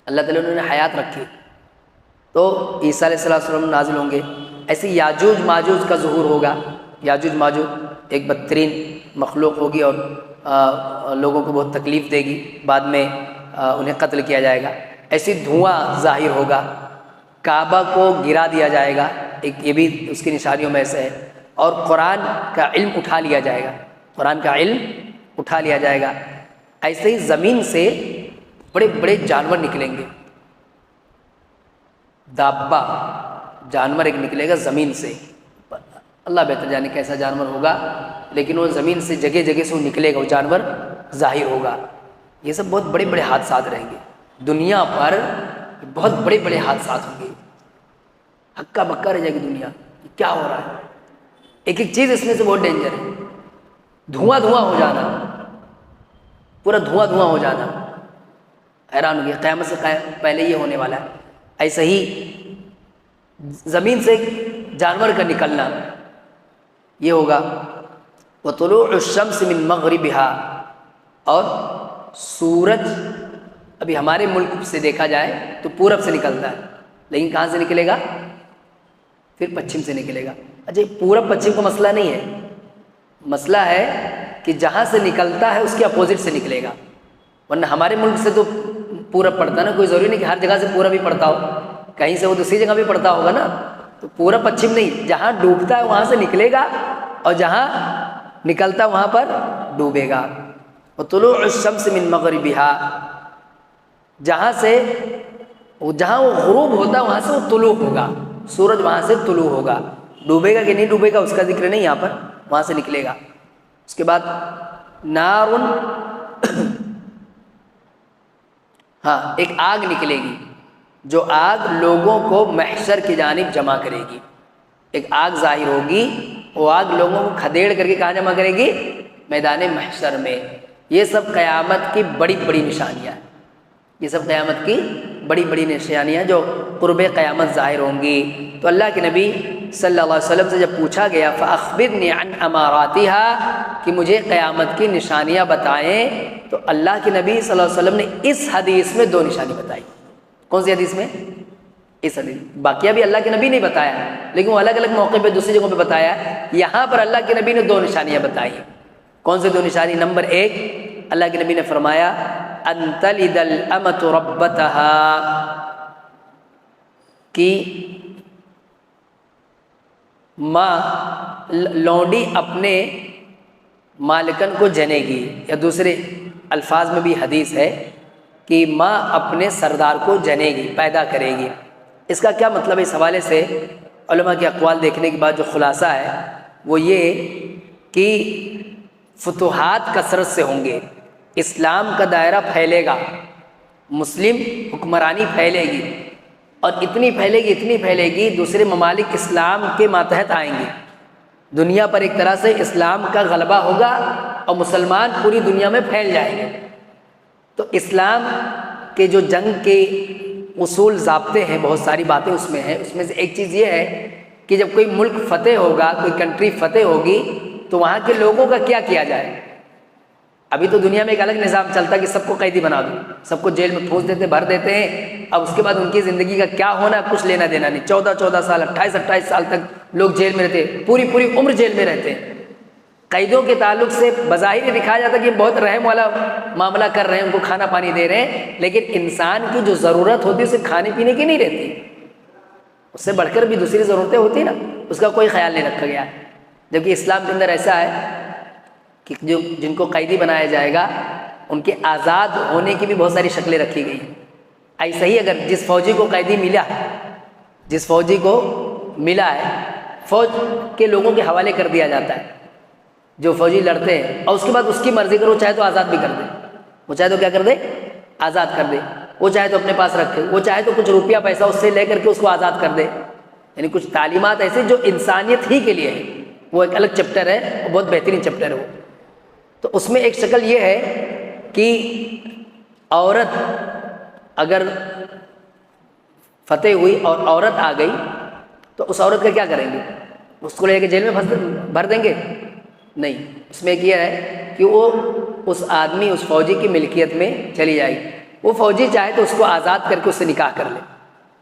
اللہ تعالیٰ نے انہیں حیات رکھی۔ تو عیسیٰ علیہ السلام نازل ہوں گے۔ ایسے یاجوج ماجوج کا ظہور ہوگا۔ یاجوج ماجوج ایک بدترین مخلوق ہوگی اور لوگوں کو بہت تکلیف دے گی، بعد میں انہیں قتل کیا جائے گا۔ ایسی دھواں ظاہر ہوگا، کعبہ کو گرا دیا جائے گا، ایک یہ بھی اس کی نشانیوں میں سے ہے۔ اور قرآن کا علم اٹھا لیا جائے گا، قرآن کا علم اٹھا لیا جائے گا۔ ایسے ہی زمین سے بڑے بڑے جانور نکلیں گے، دابہ جانور ایک نکلے گا زمین سے، اللہ بہتر جانے کیسا جانور ہوگا، لیکن وہ زمین سے جگہ جگہ سے وہ نکلے گا، وہ جانور ظاہر ہوگا۔ یہ سب بہت بڑے بڑے حادثات رہیں گے دنیا پر، بہت بڑے بڑے حادثات ہوں گے، ہکا بکا رہ جائے گی دنیا، کیا ہو رہا ہے۔ ایک ایک چیز اس میں سے بہت ڈینجر ہے، دھواں دھواں ہو جانا، پورا دھواں دھواں ہو جانا، حیران ہو گیا، قیامت سے پہلے یہ ہونے والا ہے۔ ایسے ہی زمین سے جانور کا نکلنا یہ ہوگا، وطلوع الشمس من مغربها، اور سورج ابھی ہمارے ملک سے دیکھا جائے تو پورب سے نکلتا ہے، لیکن کہاں سے نکلے گا؟ پھر پچھم سے نکلے گا۔ اچھا، پورب پچھم کا مسئلہ نہیں ہے، مسئلہ ہے کہ جہاں سے نکلتا ہے اس کے اپوزٹ سے نکلے گا، ورنہ ہمارے ملک سے تو پورب پڑتا ہے نا، کوئی ضروری نہیں کہ ہر جگہ سے پورب ہی پڑتا ہو، کہیں سے وہ دوسری جگہ بھی پڑتا ہوگا نا، تو پورا پچھم نہیں، جہاں ڈوبتا ہے وہاں سے نکلے گا اور جہاں نکلتا وہاں پر ڈوبے گا۔ وطلوع الشمس من مغربها، جہاں وہ غروب ہوتا وہاں سے وہ طلوع ہوگا، سورج وہاں سے طلوع ہوگا۔ ڈوبے گا کہ نہیں ڈوبے گا اس کا ذکر نہیں یہاں پر، وہاں سے نکلے گا۔ اس کے بعد نارن، ہاں ایک آگ نکلے گی، جو آگ لوگوں کو محشر کی جانب جمع کرے گی۔ ایک آگ ظاہر ہوگی، وہ آگ لوگوں کو کھدیڑ کر کے کہاں جمع کرے گی؟ میدان محشر میں۔ یہ سب قیامت کی بڑی بڑی نشانیاں ہیں، یہ سب قیامت کی بڑی بڑی نشانیاں جو قرب قیامت ظاہر ہوں گی۔ تو اللہ کے نبی صلی اللہ علیہ وسلم سے جب پوچھا گیا فَأَخْبِرْنِي عَنْ أَمَارَاتِهَا، کہ مجھے قیامت کی نشانیاں بتائیں، تو اللہ کے نبی صلی اللہ علیہ وسلم نے اس حدیث میں 2 نشانی بتائی۔ کون سی حدیث میں؟ اس حدیث، باقیہ بھی اللہ کے نبی نے بتایا لیکن وہ الگ الگ موقع پہ دوسری جگہوں پہ بتایا، یہاں پر اللہ کے نبی نے 2 نشانیاں بتائی۔ کون سے 2 نشانی؟ نمبر 1، اللہ کے نبی نے فرمایا ان تلد الامۃ ربتها، کہ ماں لونڈی اپنے مالکن کو جنے گی، یا دوسرے الفاظ میں بھی حدیث ہے کہ ماں اپنے سردار کو جنے گی، پیدا کرے گی۔ اس کا کیا مطلب ہے؟ اس حوالے سے علماء کے اقوال دیکھنے کے بعد جو خلاصہ ہے وہ یہ کہ فتوحات کثرت سے ہوں گے، اسلام کا دائرہ پھیلے گا، مسلم حکمرانی پھیلے گی، اور اتنی پھیلے گی دوسرے ممالک اسلام کے ماتحت آئیں گے۔ دنیا پر ایک طرح سے اسلام کا غلبہ ہوگا اور مسلمان پوری دنیا میں پھیل جائیں گے۔ تو اسلام کے جو جنگ کے اصول ضابطے ہیں، بہت ساری باتیں اس میں ہیں، اس میں سے ایک چیز یہ ہے کہ جب کوئی ملک فتح ہوگا، کوئی کنٹری فتح ہوگی، تو وہاں کے لوگوں کا کیا کیا جائے۔ ابھی تو دنیا میں ایک الگ نظام چلتا ہے کہ سب کو قیدی بنا دو، سب کو جیل میں پھونس دیتے، بھر دیتے ہیں، اب اس کے بعد ان کی زندگی کا کیا ہونا کچھ لینا دینا نہیں۔ 14 سال 28 سال تک لوگ جیل میں رہتے، پوری عمر جیل میں رہتے ہیں۔ قیدیوں کے تعلق سے بظاہر یہ دکھایا جاتا ہے کہ بہت رحم والا معاملہ کر رہے ہیں، ان کو کھانا پانی دے رہے ہیں، لیکن انسان کی جو ضرورت ہوتی ہے اسے کھانے پینے کی نہیں رہتی، اس سے بڑھ کر بھی دوسری ضرورتیں ہوتی ہیں نا، اس کا کوئی خیال نہیں رکھا گیا ہے۔ جبکہ اسلام کے اندر ایسا ہے کہ جن کو قیدی بنایا جائے گا ان کے آزاد ہونے کی بھی بہت ساری شکلیں رکھی گئی ہیں۔ ایسا ہی اگر جس فوجی کو قیدی ملا ہے، فوج کے لوگوں کے حوالے کر دیا جاتا ہے، جو فوجی لڑتے ہیں، اور اس کے بعد اس کی مرضی کرو، چاہے تو آزاد بھی کر دے، وہ چاہے تو کیا کر دے؟ آزاد کر دے، وہ چاہے تو اپنے پاس رکھے، وہ چاہے تو کچھ روپیہ پیسہ اس سے لے کر کے اس کو آزاد کر دے۔ یعنی کچھ تعلیمات ایسے جو انسانیت ہی کے لیے ہے، وہ ایک الگ چیپٹر ہے، وہ بہت بہترین چیپٹر ہے وہ۔ تو اس میں ایک شکل یہ ہے کہ عورت اگر فتح ہوئی اور عورت آ گئی تو اس عورت کا کیا کریں گے؟ اس کو لے کے جیل میں بھر دیں گے؟ نہیں، اس میں ایک یہ ہے کہ وہ اس آدمی، اس فوجی کی ملکیت میں چلی جائے گی۔ وہ فوجی چاہے تو اس کو آزاد کر کے اس سے نکاح کر لے،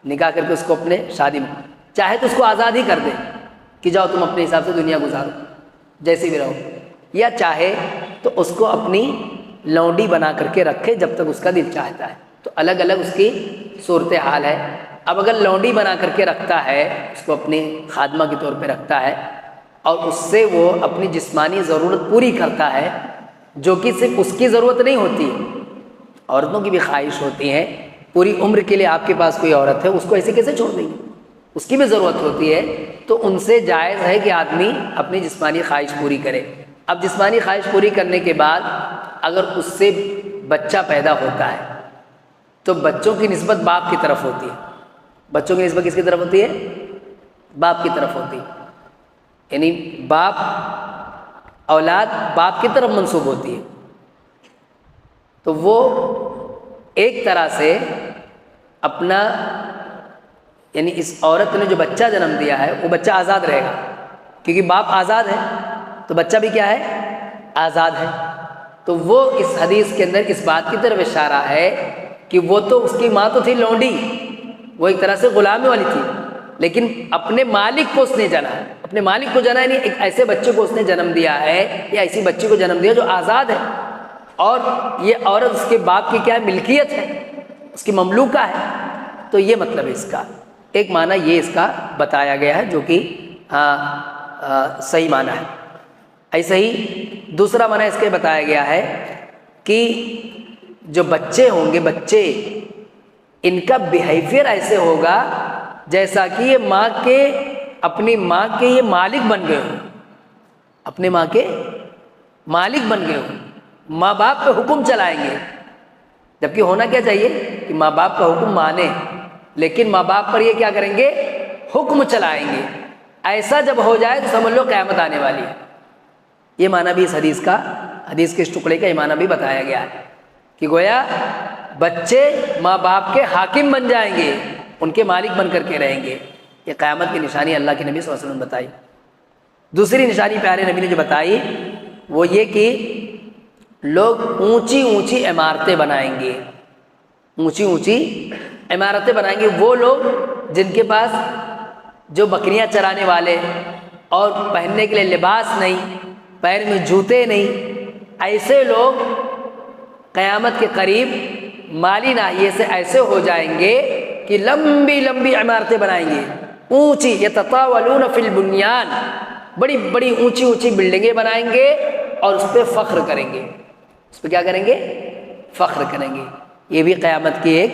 نکاح کر کے اس کو اپنے شادی میں، چاہے تو اس کو آزاد ہی کر دے کہ جاؤ تم اپنے حساب سے دنیا گزارو، جیسے بھی رہو، یا چاہے تو اس کو اپنی لونڈی بنا کر کے رکھے جب تک اس کا دل چاہتا ہے۔ تو الگ الگ اس کی صورتحال ہے۔ اب اگر لونڈی بنا کر کے رکھتا ہے، اس کو اپنی خادمہ کے طور پہ رکھتا ہے اور اس سے وہ اپنی جسمانی ضرورت پوری کرتا ہے، جو کہ صرف اس کی ضرورت نہیں ہوتی، عورتوں کی بھی خواہش ہوتی ہیں۔ پوری عمر کے لیے آپ کے پاس کوئی عورت ہے، اس کو ایسے کیسے چھوڑ دیں گے؟ اس کی بھی ضرورت ہوتی ہے، تو ان سے جائز ہے کہ آدمی اپنی جسمانی خواہش پوری کرے۔ اب جسمانی خواہش پوری کرنے کے بعد اگر اس سے بچہ پیدا ہوتا ہے تو بچوں کی نسبت باپ کی طرف ہوتی ہے۔ بچوں کی نسبت کس کی طرف ہوتی ہے؟ باپ کی طرف ہوتی ہے، یعنی باپ، اولاد باپ کی طرف منسوب ہوتی ہے۔ تو وہ ایک طرح سے اپنا، یعنی اس عورت نے جو بچہ جنم دیا ہے وہ بچہ آزاد رہے گا، کیونکہ باپ آزاد ہے تو بچہ بھی کیا ہے؟ آزاد ہے۔ تو وہ اس حدیث کے اندر اس بات کی طرف اشارہ ہے کہ وہ تو اس کی ماں تو تھی لونڈی، وہ ایک طرح سے غلامی والی تھی، لیکن اپنے مالک کو اس نے جنا ہے، اپنے مالک کو جنا، یعنی ایک ایسے بچے کو اس نے جنم دیا ہے یا ایسی بچی کو جنم دیا جو آزاد ہے، اور یہ عورت اس کے باپ کی کیا ہے؟ ملکیت ہے، اس کی مملوکہ ہے۔ تو یہ مطلب ہے اس کا ایک معنی یہ اس کا بتایا گیا ہے جو کہ صحیح معنی ہے۔ ایسے ہی دوسرا معنی اس کے بتایا گیا ہے کہ جو بچے ہوں گے، بچے ان کا بیہیویئر ایسے ہوگا جیسا کہ یہ اپنی ماں کے یہ مالک بن گئے ہوں، اپنے ماں کے مالک بن گئے ہوں، ماں باپ پہ حکم چلائیں گے، جبکہ ہونا کیا چاہیے کہ ماں باپ کا حکم مانیں، لیکن ماں باپ پر یہ کیا کریں گے؟ حکم چلائیں گے۔ ایسا جب ہو جائے تو سمجھ لو قیامت آنے والی ہے۔ یہ معنی بھی اس حدیث کے اس ٹکڑے کا یہ معنی بھی بتایا گیا ہے کہ گویا بچے ماں باپ کے حاکم بن جائیں گے، ان کے مالک بن کر کے رہیں گے۔ یہ قیامت کی نشانی اللہ کے نبی صلی اللہ علیہ وسلم نے بتائی۔ دوسری نشانی پیارے نبی نے جو بتائی وہ یہ کہ لوگ اونچی اونچی عمارتیں بنائیں گے، اونچی اونچی عمارتیں بنائیں گے۔ وہ لوگ جن کے پاس جو بکریاں چرانے والے اور پہننے کے لیے لباس نہیں، پیر میں جوتے نہیں، ایسے لوگ قیامت کے قریب مالی ناحیے سے ایسے ہو جائیں گے کہ لمبی لمبی عمارتیں بنائیں گے، اونچی، یتطاولون فی البنیان، بڑی بڑی اونچی اونچی بلڈنگیں بنائیں گے اور اس پہ فخر کریں گے۔ اس پہ کیا کریں گے؟ فخر کریں گے۔ یہ بھی قیامت کی ایک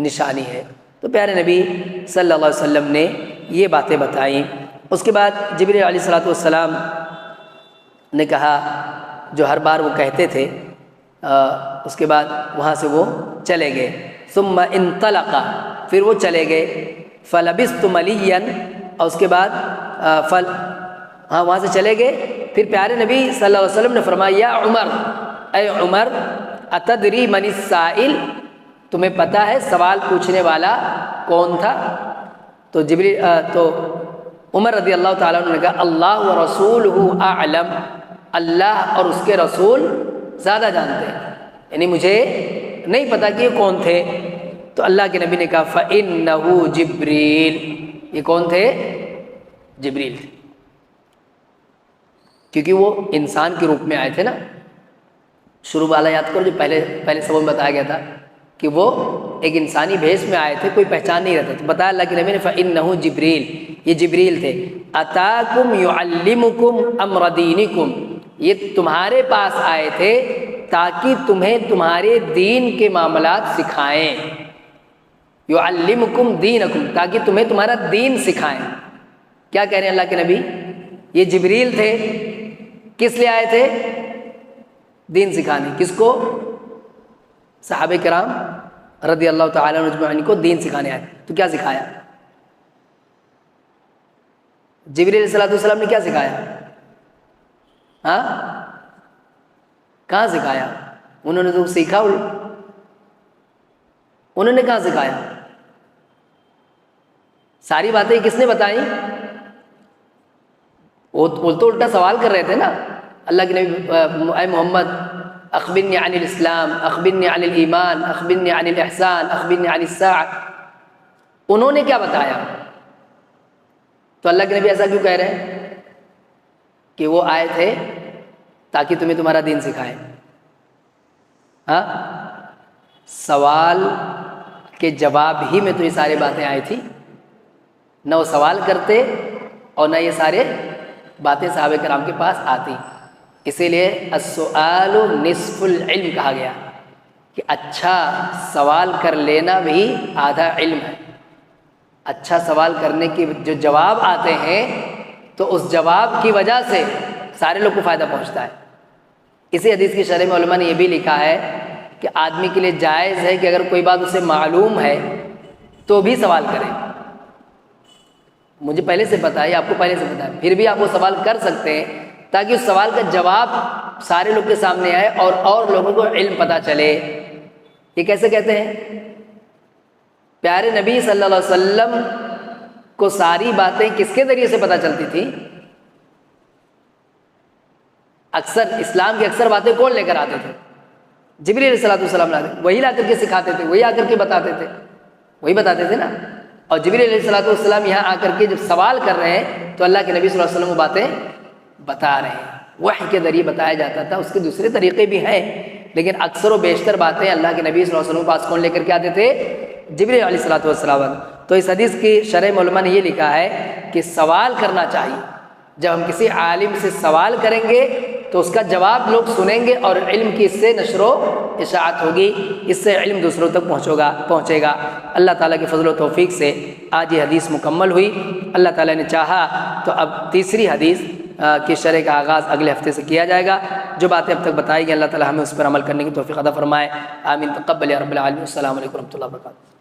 نشانی ہے۔ تو پیارے نبی صلی اللہ علیہ وسلم نے یہ باتیں بتائیں۔ اس کے بعد جبریل علیہ الصلوۃ والسلام نے کہا، جو ہر بار وہ کہتے تھے، اس کے بعد وہاں سے وہ چلے گئے۔ ثم انطلق، پھر وہ چلے گئے۔ فلبثت ملیا، اور اس کے بعد وہاں سے چلے گئے۔ پھر پیارے نبی صلی اللہ علیہ وسلم نے فرمایا، یا عمر، اے عمر، اتدری من السائل، تمہیں پتہ ہے سوال پوچھنے والا کون تھا؟ تو عمر رضی اللہ تعالیٰ عنہ نے کہا، اللہ ورسولہ اعلم، اللہ اور اس کے رسول زیادہ جانتے ہیں، یعنی مجھے نہیں پتا کہ یہ کون تھے۔ تو اللہ کے نبی نے کہا، فإنہ جبریل، یہ کون تھے؟ جبریل تھے، کیونکہ وہ انسان کے روپ میں آئے تھے نا۔ شروع والا یاد کرو جو پہلے سبق میں بتایا گیا تھا کہ وہ ایک انسانی بھیس میں آئے تھے، کوئی پہچان نہیں رہتا۔ تو بتایا اللہ کے نبی نے، فإنہ جبریل، یہ جبریل تھے۔ اتاکم یعلمکم امر دینکم، یہ تمہارے پاس آئے تھے تاکہ تمہیں تمہارے دین کے معاملات سکھائیں۔ یعلمکم دینکم، تاکہ تمہیں تمہارا دین سکھائیں۔ کیا کہہ رہے ہیں اللہ کے نبی؟ یہ جبریل تھے، کس لیے آئے تھے؟ دین سکھانے۔ کس کو؟ صحابہ کرام رضی اللہ تعالیٰ عنہ اجمعین کو دین سکھانے آئے۔ تو کیا سکھایا؟ جبریل علیہ السلام نے کیا سکھایا؟ کہاں سکھایا؟ انہوں نے تو سیکھا، انہوں نے کہاں سکھایا؟ ساری باتیں کس نے بتائیں؟ وہ تو الٹا سوال کر رہے تھے نا۔ اللہ کے نبی، اے محمد اخبرنی عن الاسلام، اخبرنی عن الایمان، اخبرنی عن الاحسان، اخبرنی عن الساعۃ، انہوں نے کیا بتایا؟ تو اللہ کے نبی ایسا کیوں کہہ رہے ہیں کہ وہ آئے تھے تاکہ تمہیں تمہارا دین سکھائے؟ سوال کے جواب ہی میں تو یہ ساری باتیں آئی تھی، نہ وہ سوال کرتے اور نہ یہ سارے باتیں صحابہ کرام کے پاس آتی۔ اسی لیے السؤال نصف العلم کہا گیا کہ اچھا سوال کر لینا بھی آدھا علم ہے۔ اچھا سوال کرنے کے جو جواب آتے ہیں تو اس جواب کی وجہ سے سارے لوگ کو فائدہ پہنچتا ہے۔ اسی حدیث کی شرح میں علماء نے یہ بھی لکھا ہے کہ آدمی کے لیے جائز ہے کہ اگر کوئی بات اسے معلوم ہے تو بھی سوال کرے۔ مجھے پہلے سے پتہ ہے، آپ کو پہلے سے پتہ ہے، پھر بھی آپ وہ سوال کر سکتے ہیں تاکہ اس سوال کا جواب سارے لوگ کے سامنے آئے اور لوگوں کو علم پتہ چلے۔ یہ کیسے کہتے ہیں؟ پیارے نبی صلی اللہ علیہ وسلم کو ساری باتیں کس کے ذریعے سے پتہ چلتی تھی؟ اکثر اسلام کی اکثر باتیں کون لے کر آتے تھے؟ جبریل علیہ السلام لاتے، وہی لا کر کے سکھاتے تھے، وہی آ کر کے بتاتے تھے، وہی بتاتے تھے نا۔ اور جبریل علیہ السلام یہاں آ کر کے جب سوال کر رہے ہیں تو اللہ کے نبی صلی اللہ علیہ وسلم وہ باتیں بتا رہے ہیں، وحی کے ذریعے بتایا جاتا تھا۔ اس کے دوسرے طریقے بھی ہیں، لیکن اکثر و بیشتر باتیں اللہ کے نبی صلی اللہ علیہ وسلم کے پاس کون لے کر کے آتے تھے؟ جبریل علیہ الصلوۃ والسلام۔ تو اس حدیث کی شرح میں علماء نے یہ لکھا ہے کہ سوال کرنا چاہیے، جب ہم کسی عالم سے سوال کریں گے تو اس کا جواب لوگ سنیں گے اور علم کی اس سے نشر و اشاعت ہوگی، اس سے علم دوسروں تک پہنچے گا۔ اللہ تعالیٰ کے فضل و توفیق سے آج یہ حدیث مکمل ہوئی۔ اللہ تعالیٰ نے چاہا تو اب تیسری حدیث کی شرح کا آغاز اگلے ہفتے سے کیا جائے گا۔ جو باتیں اب تک بتائی گئی اللہ تعالیٰ ہمیں اس پر عمل کرنے کی توفیق عطا فرمائے، آمین۔ تقبل یا رب العالمین۔ السلام علیکم و رحمۃ اللہ وبرکاتہ۔